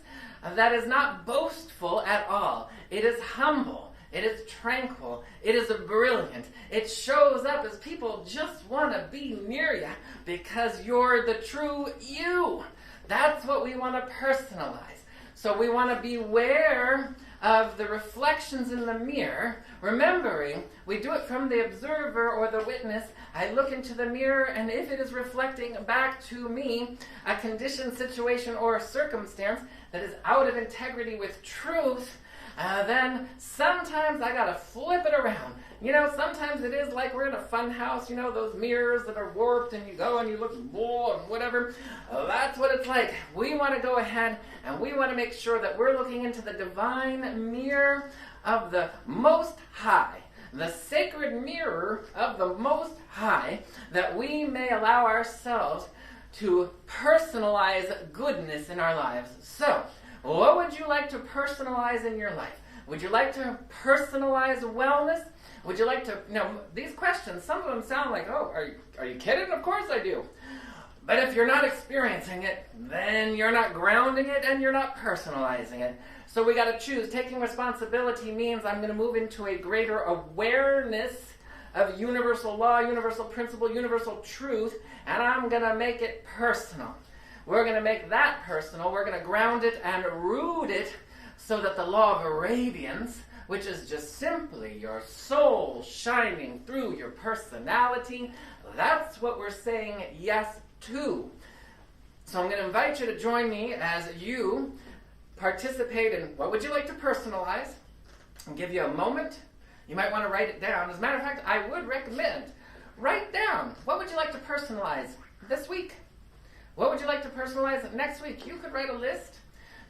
that is not boastful at all. It is humble. It is tranquil. It is brilliant. It shows up as people just want to be near you because you're the true you. That's what we want to personalize. So we want to beware of the reflections in the mirror, remembering we do it from the observer or the witness. I look into the mirror, and if it is reflecting back to me a condition, situation, or circumstance that is out of integrity with truth, then sometimes I gotta flip it around. You know, sometimes it is like we're in a fun house, you know, those mirrors that are warped and you go and you look bull and whatever. That's what it's like. We want to go ahead and we want to make sure that we're looking into the divine mirror of the Most High, the sacred mirror of the Most High, that we may allow ourselves to personalize goodness in our lives. So, what would you like to personalize in your life? Would you like to personalize wellness? Would you like to, these questions, some of them sound like, oh, are you kidding? Of course I do. But if you're not experiencing it, then you're not grounding it and you're not personalizing it. So we got to choose. Taking responsibility means I'm going to move into a greater awareness of universal law, universal principle, universal truth, and I'm going to make it personal. We're going to make that personal. We're going to ground it and root it so that the law of radiance, which is just simply your soul shining through your personality, that's what we're saying yes to. So I'm going to invite you to join me as you participate in what would you like to personalize. I'll give you a moment. You might want to write it down. As a matter of fact, I would recommend write down what would you like to personalize this week. What would you like to personalize next week? You could write a list.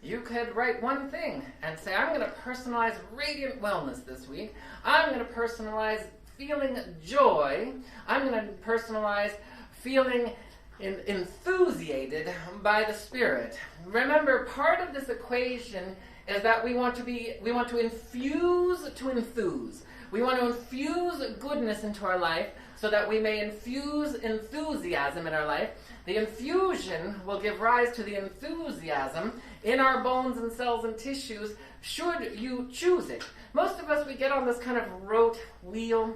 You could write one thing and say, I'm going to personalize radiant wellness this week. I'm going to personalize feeling joy. I'm going to personalize feeling enthusiasted by the Spirit. Remember, part of this equation is that we want to infuse to enthuse. We want to infuse goodness into our life so that we may infuse enthusiasm in our life. The infusion will give rise to the enthusiasm in our bones and cells and tissues, should you choose it. Most of us, we get on this kind of rote wheel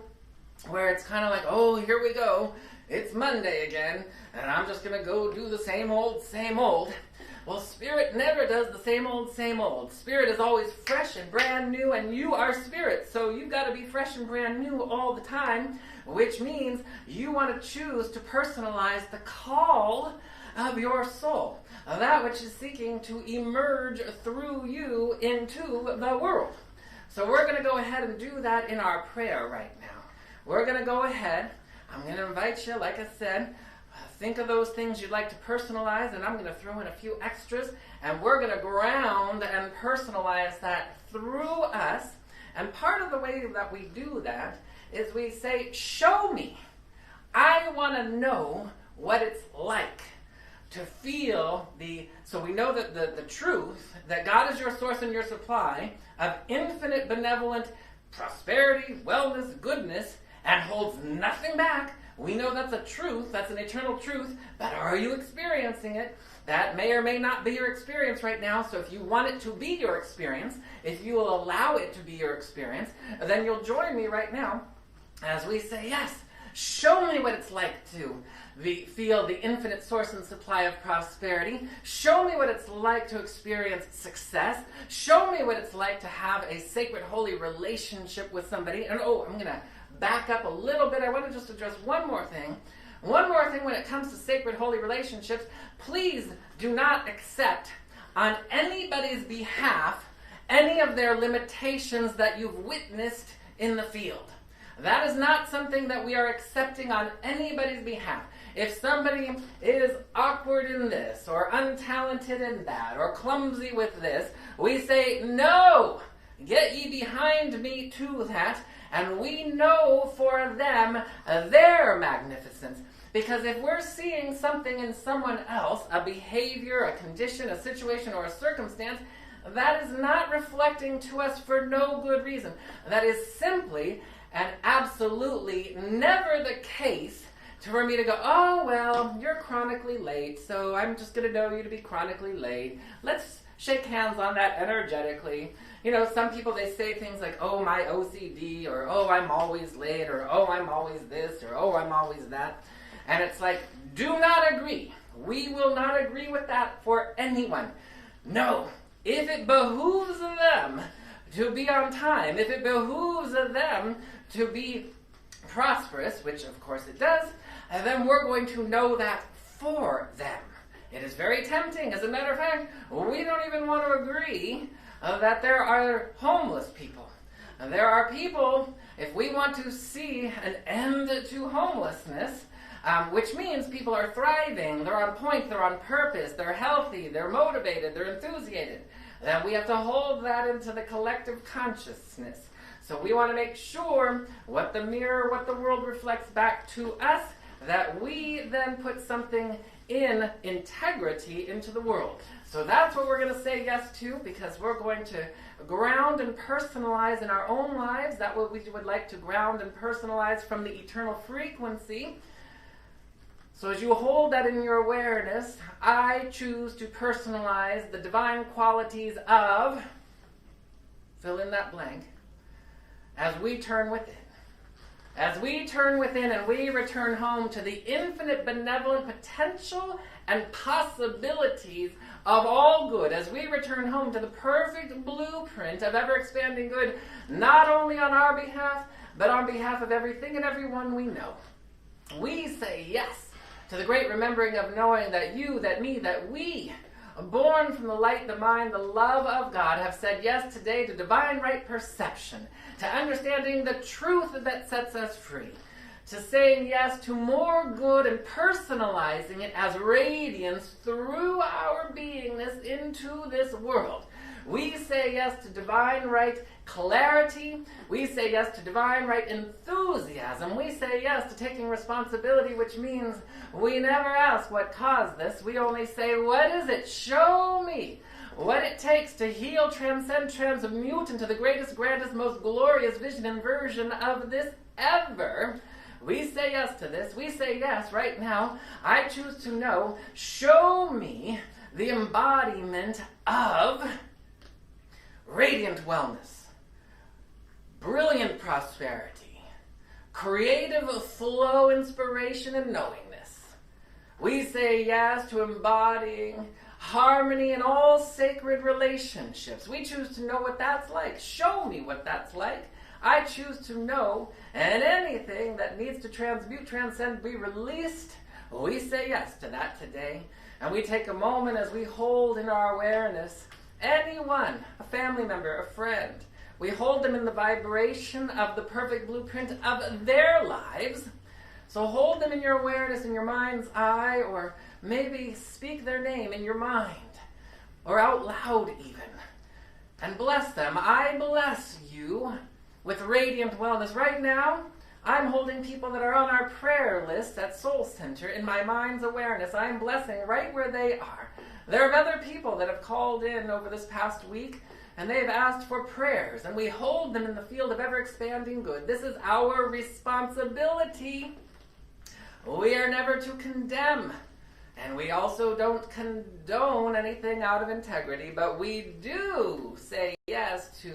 where it's kind of like, oh, here we go. It's Monday again, and I'm just going to go do the same old, same old. Well, Spirit never does the same old, same old. Spirit is always fresh and brand new, and you are Spirit, so you've got to be fresh and brand new all the time, which means you want to choose to personalize the call of your soul, that which is seeking to emerge through you into the world. So we're going to go ahead and do that in our prayer right now. We're going to go ahead. I'm going to invite you, like I said, think of those things you'd like to personalize, and I'm going to throw in a few extras, and we're going to ground and personalize that through us. And part of the way that we do that is we say, show me. I want to know what it's like to feel so we know that the truth, that God is your source and your supply of infinite benevolent prosperity, wellness, goodness, and holds nothing back. We know that's a truth, that's an eternal truth, but are you experiencing it? That may or may not be your experience right now, so if you want it to be your experience, if you will allow it to be your experience, then you'll join me right now as we say, yes, show me what it's like to feel the infinite source and supply of prosperity. Show me what it's like to experience success. Show me what it's like to have a sacred, holy relationship with somebody. And I'm going to back up a little bit. I want to just address one more thing. One more thing when it comes to sacred, holy relationships. Please do not accept on anybody's behalf any of their limitations that you've witnessed in the field. That is not something that we are accepting on anybody's behalf. If somebody is awkward in this, or untalented in that, or clumsy with this, we say, no, get ye behind me to that, and we know for them their magnificence. Because if we're seeing something in someone else, a behavior, a condition, a situation, or a circumstance, that is not reflecting to us for no good reason. That is simply and absolutely never the case for me to go, oh, well, you're chronically late, so I'm just going to know you to be chronically late. Let's shake hands on that energetically. You know, some people, they say things like, oh, my OCD, or oh, I'm always late, or oh, I'm always this, or oh, I'm always that. And it's like, do not agree. We will not agree with that for anyone. No, if it behooves them to be on time, if it behooves them to be prosperous, which of course it does, then we're going to know that for them. It is very tempting. As a matter of fact, we don't even want to agree that there are homeless people. There are people, if we want to see an end to homelessness, which means people are thriving, they're on point, they're on purpose, they're healthy, they're motivated, they're enthusiastic, then we have to hold that into the collective consciousness. So we want to make sure what the mirror, what the world reflects back to us, that we then put something in integrity into the world. So that's what we're going to say yes to, because we're going to ground and personalize in our own lives that what we would like to ground and personalize from the eternal frequency. So as you hold that in your awareness, I choose to personalize the divine qualities of, fill in that blank, as we turn within. As we turn within and we return home to the infinite benevolent potential and possibilities of all good, as we return home to the perfect blueprint of ever-expanding good, not only on our behalf, but on behalf of everything and everyone we know. We say yes to the great remembering of knowing that you, that me, that we, born from the light, the mind, the love of God, have said yes today to divine right perception, to understanding the truth that sets us free, to saying yes to more good and personalizing it as radiance through our beingness into this world. We say yes to divine right clarity. We say yes to divine right enthusiasm. We say yes to taking responsibility, which means we never ask what caused this. We only say, what is it? Show me what it takes to heal, transcend, transmute into the greatest, grandest, most glorious vision and version of this ever. We say yes to this. We say yes right now. I choose to know. Show me the embodiment of radiant wellness, brilliant prosperity, creative flow, inspiration, and knowingness. We say yes to embodying harmony in all sacred relationships. We choose to know what that's like. Show me what that's like. I choose to know, and anything that needs to transmute, transcend, be released, we say yes to that today. And we take a moment as we hold in our awareness anyone, a family member, a friend. We hold them in the vibration of the perfect blueprint of their lives. So hold them in your awareness, in your mind's eye, or maybe speak their name in your mind, or out loud even, and bless them. I bless you with radiant wellness. Right now, I'm holding people that are on our prayer list at Soul Center in my mind's awareness. I'm blessing right where they are. There are other people that have called in over this past week and they've asked for prayers, and we hold them in the field of ever-expanding good. This is our responsibility. We are never to condemn, and we also don't condone anything out of integrity, but we do say yes to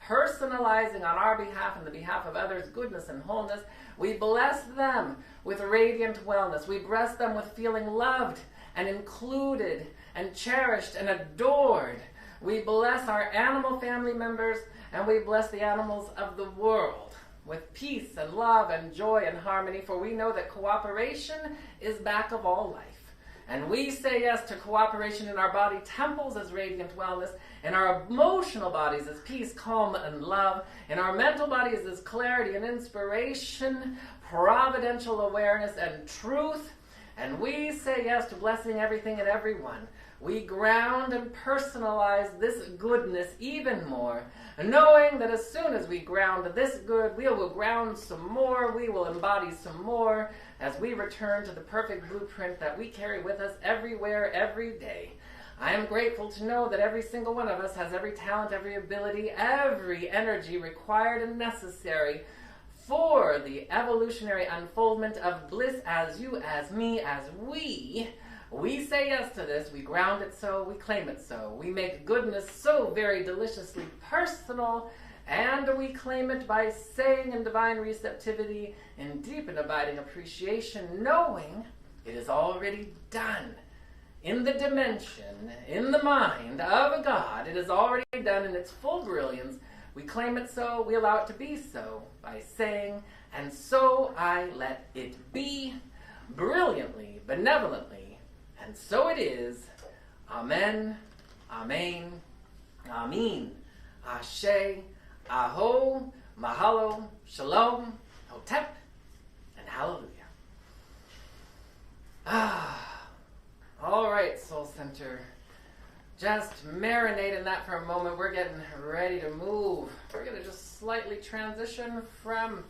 personalizing on our behalf and the behalf of others goodness and wholeness. We bless them with radiant wellness. We bless them with feeling loved and included and cherished and adored. We bless our animal family members, and we bless the animals of the world with peace and love and joy and harmony, for we know that cooperation is back of all life. And we say yes to cooperation in our body temples as radiant wellness, in our emotional bodies as peace, calm, and love, in our mental bodies as clarity and inspiration, providential awareness, and truth. And we say yes to blessing everything and everyone. We ground and personalize this goodness even more, knowing that as soon as we ground this good, we will ground some more, we will embody some more as we return to the perfect blueprint that we carry with us everywhere, every day. I am grateful to know that every single one of us has every talent, every ability, every energy required and necessary for the evolutionary unfoldment of bliss as you, as me, as we. We say yes to this, we ground it so, we claim it so. We make goodness so very deliciously personal, and we claim it by saying in divine receptivity, in deep and abiding appreciation, knowing it is already done. In the dimension, in the mind of God, it is already done in its full brilliance. We claim it so, we allow it to be so, by saying, and so I let it be, brilliantly, benevolently, and so it is. Amen, Amen, Amen, Ashe, Aho, Mahalo, Shalom, Hotep, and Hallelujah. All right, Soul Center. Just marinate in that for a moment. We're getting ready to move. We're going to just slightly transition from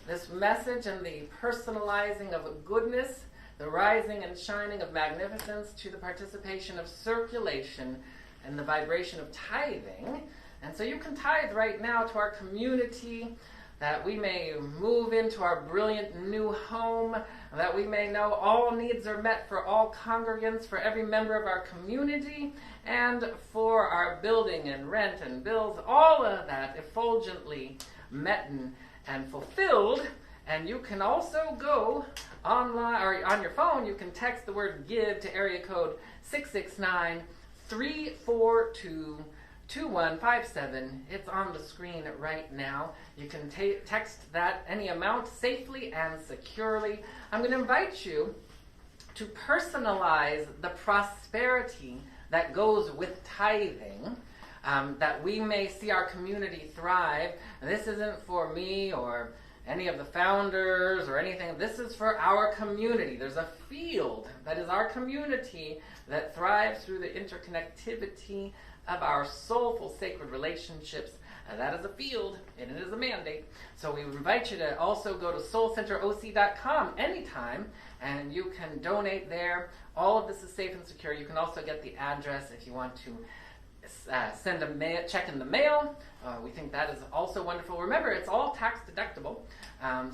this message and the personalizing of goodness, the rising and shining of magnificence, to the participation of circulation and the vibration of tithing. And so you can tithe right now to our community, that we may move into our brilliant new home, that we may know all needs are met for all congregants, for every member of our community, and for our building and rent and bills, all of that effulgently met and fulfilled. And you can also go online, or on your phone, you can text the word GIVE to area code 669-342-2157. It's on the screen right now. You can text that any amount safely and securely. I'm going to invite you to personalize the prosperity that goes with tithing, that we may see our community thrive. And this isn't for me or any of the founders or anything. This is for our community. There's a field that is our community that thrives through the interconnectivity of our soulful sacred relationships. And that is a field, and it is a mandate. So we invite you to also go to soulcenteroc.com anytime, and you can donate there. All of this is safe and secure. You can also get the address if you want to send a check in the mail. We think that is also wonderful. Remember, it's all tax deductible.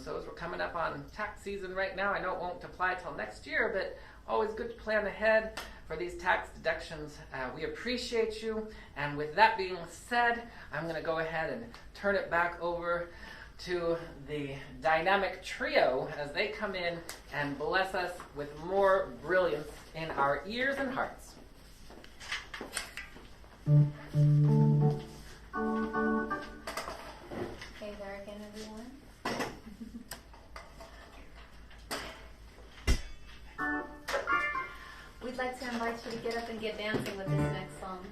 So as we're coming up on tax season right now, I know it won't apply till next year, but always good to plan ahead for these tax deductions. We appreciate you. And with that being said, I'm going to go ahead and turn it back over to the dynamic trio as they come in and bless us with more brilliance in our ears and hearts. Hey there again, everyone. We'd like to invite you to get up and get dancing with this next song.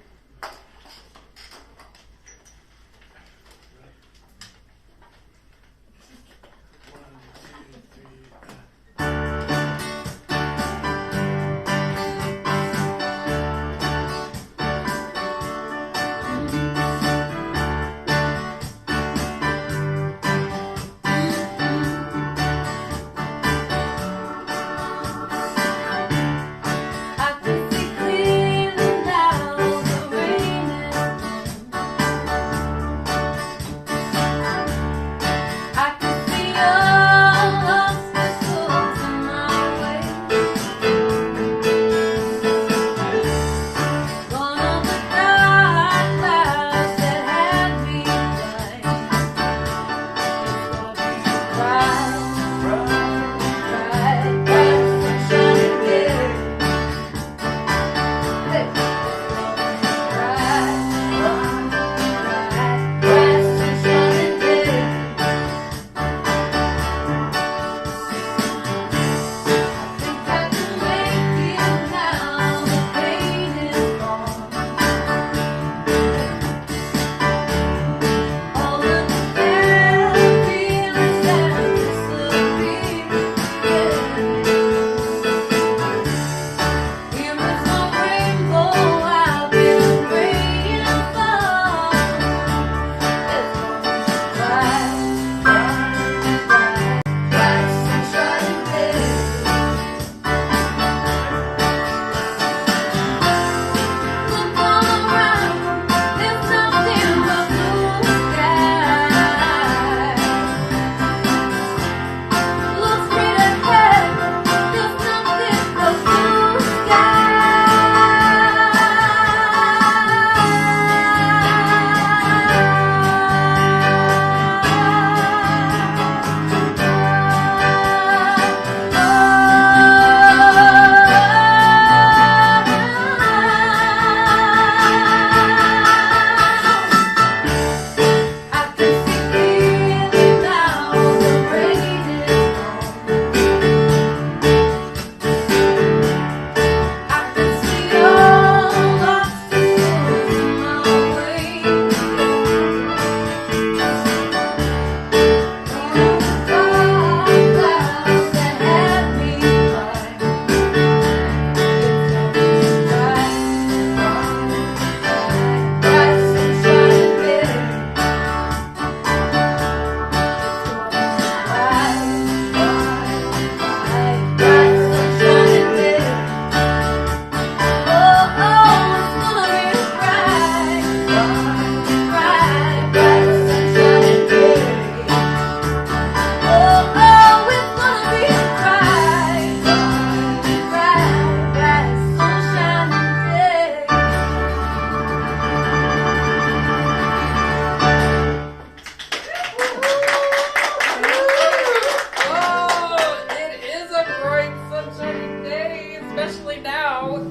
I could see clearly now the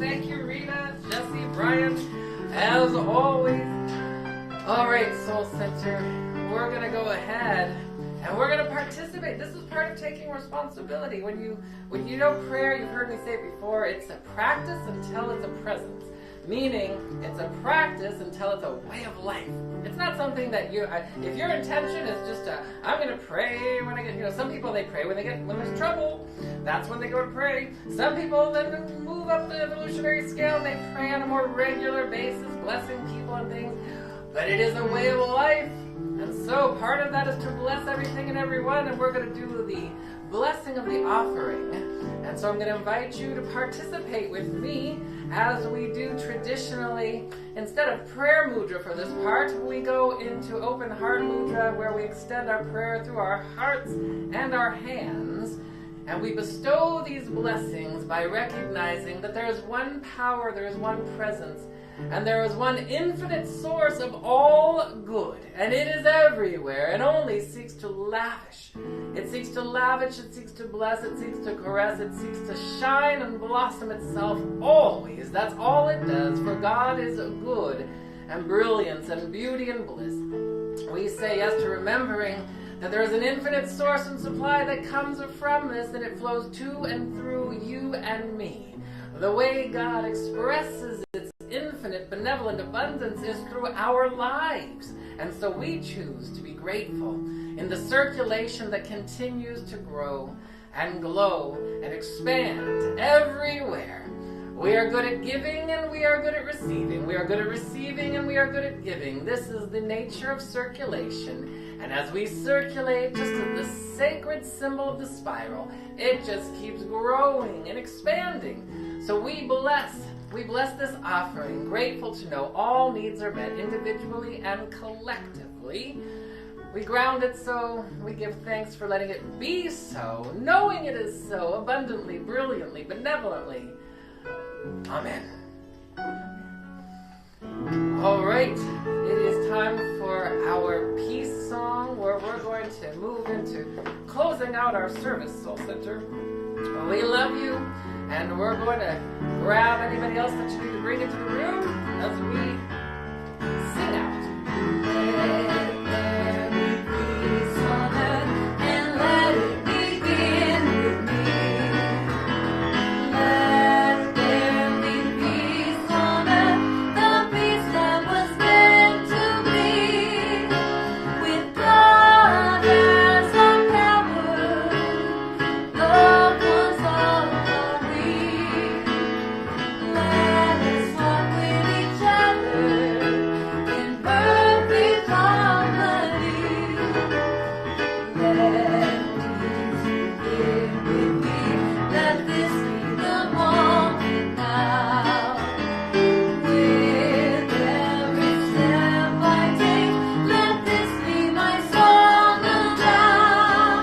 Thank you, Rita, Jesse, Brian, as always. All right, Soul Center, we're going to go ahead and we're going to participate. This is part of taking responsibility. When you know prayer, you've heard me say it before, it's a practice until it's a presence. Meaning, it's a practice until it's a way of life. It's not something that if your intention is just I'm going to pray when I get, some people they pray when there's trouble. That's when they go to pray. Some people then move up the evolutionary scale and they pray on a more regular basis, blessing people and things. But it is a way of life. And so part of that is to bless everything and everyone, and we're going to do the blessing of the offering. And so I'm going to invite you to participate with me as we do traditionally. Instead of prayer mudra for this part, we go into open heart mudra where we extend our prayer through our hearts and our hands. And we bestow these blessings by recognizing that there is one power, there is one presence, and there is one infinite source of all good, and it is everywhere, and only seeks to lavish. It seeks to lavish, it seeks to bless, it seeks to caress, it seeks to shine and blossom itself always. That's all it does, for God is good, and brilliance, and beauty, and bliss. We say yes to remembering that there is an infinite source and supply that comes from this, and it flows to and through you and me. The way God expresses its infinite benevolent abundance is through our lives. And so we choose to be grateful in the circulation that continues to grow and glow and expand everywhere. We are good at giving and we are good at receiving. We are good at receiving and we are good at giving. This is the nature of circulation. And as we circulate, just as the sacred symbol of the spiral, it just keeps growing and expanding. So we bless this offering, grateful to know all needs are met individually and collectively. We ground it so, we give thanks for letting it be so, knowing it is so, abundantly, brilliantly, benevolently. Amen. All right, it is time for our peace song, where we're going to move into closing out our service, Soul Center. We love you, and we're going to grab anybody else that you need to bring into the room as we sing out. Let there be peace on earth, and let it begin with me. Let there be peace on earth, the peace that was meant to be. With God as our power, love was all we. Let us walk with each other in perfect harmony. Let peace begin with me. Let this be the moment now. With every step I take, let this be my song aloud.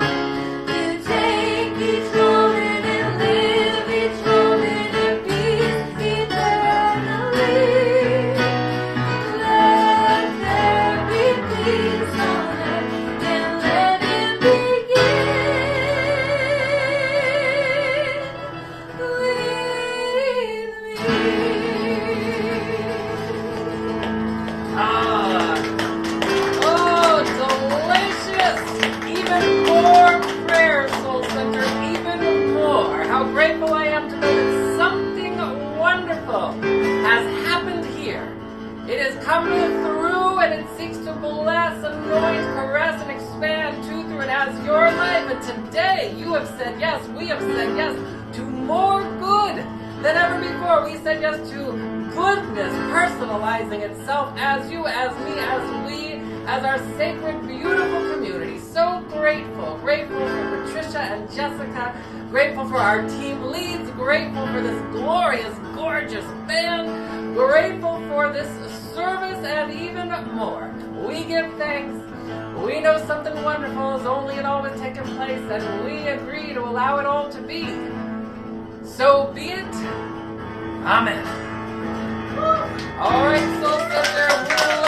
To take each moment and live each moment in peace eternally. Let there be peace on earth, and let it begin with me. Oh, delicious! Even more prayer, Soul Center, even more. How grateful I am to know that something wonderful has happened here. It has come through and it seeks to bless, anoint, caress, and expand to, through, and as your life. And today you have said yes, we have said yes to more good than ever before. We said yes to goodness, personalizing itself as you, as me, as we, as our sacred, beautiful community. So grateful. Grateful for Patricia and Jessica. Grateful for our team leads. Grateful for this glorious, gorgeous band. Grateful for this service and even more. We give thanks. We know something wonderful is only and always taking place, and we agree to allow it all to be. So be it. Amen. All right, Soul Sister.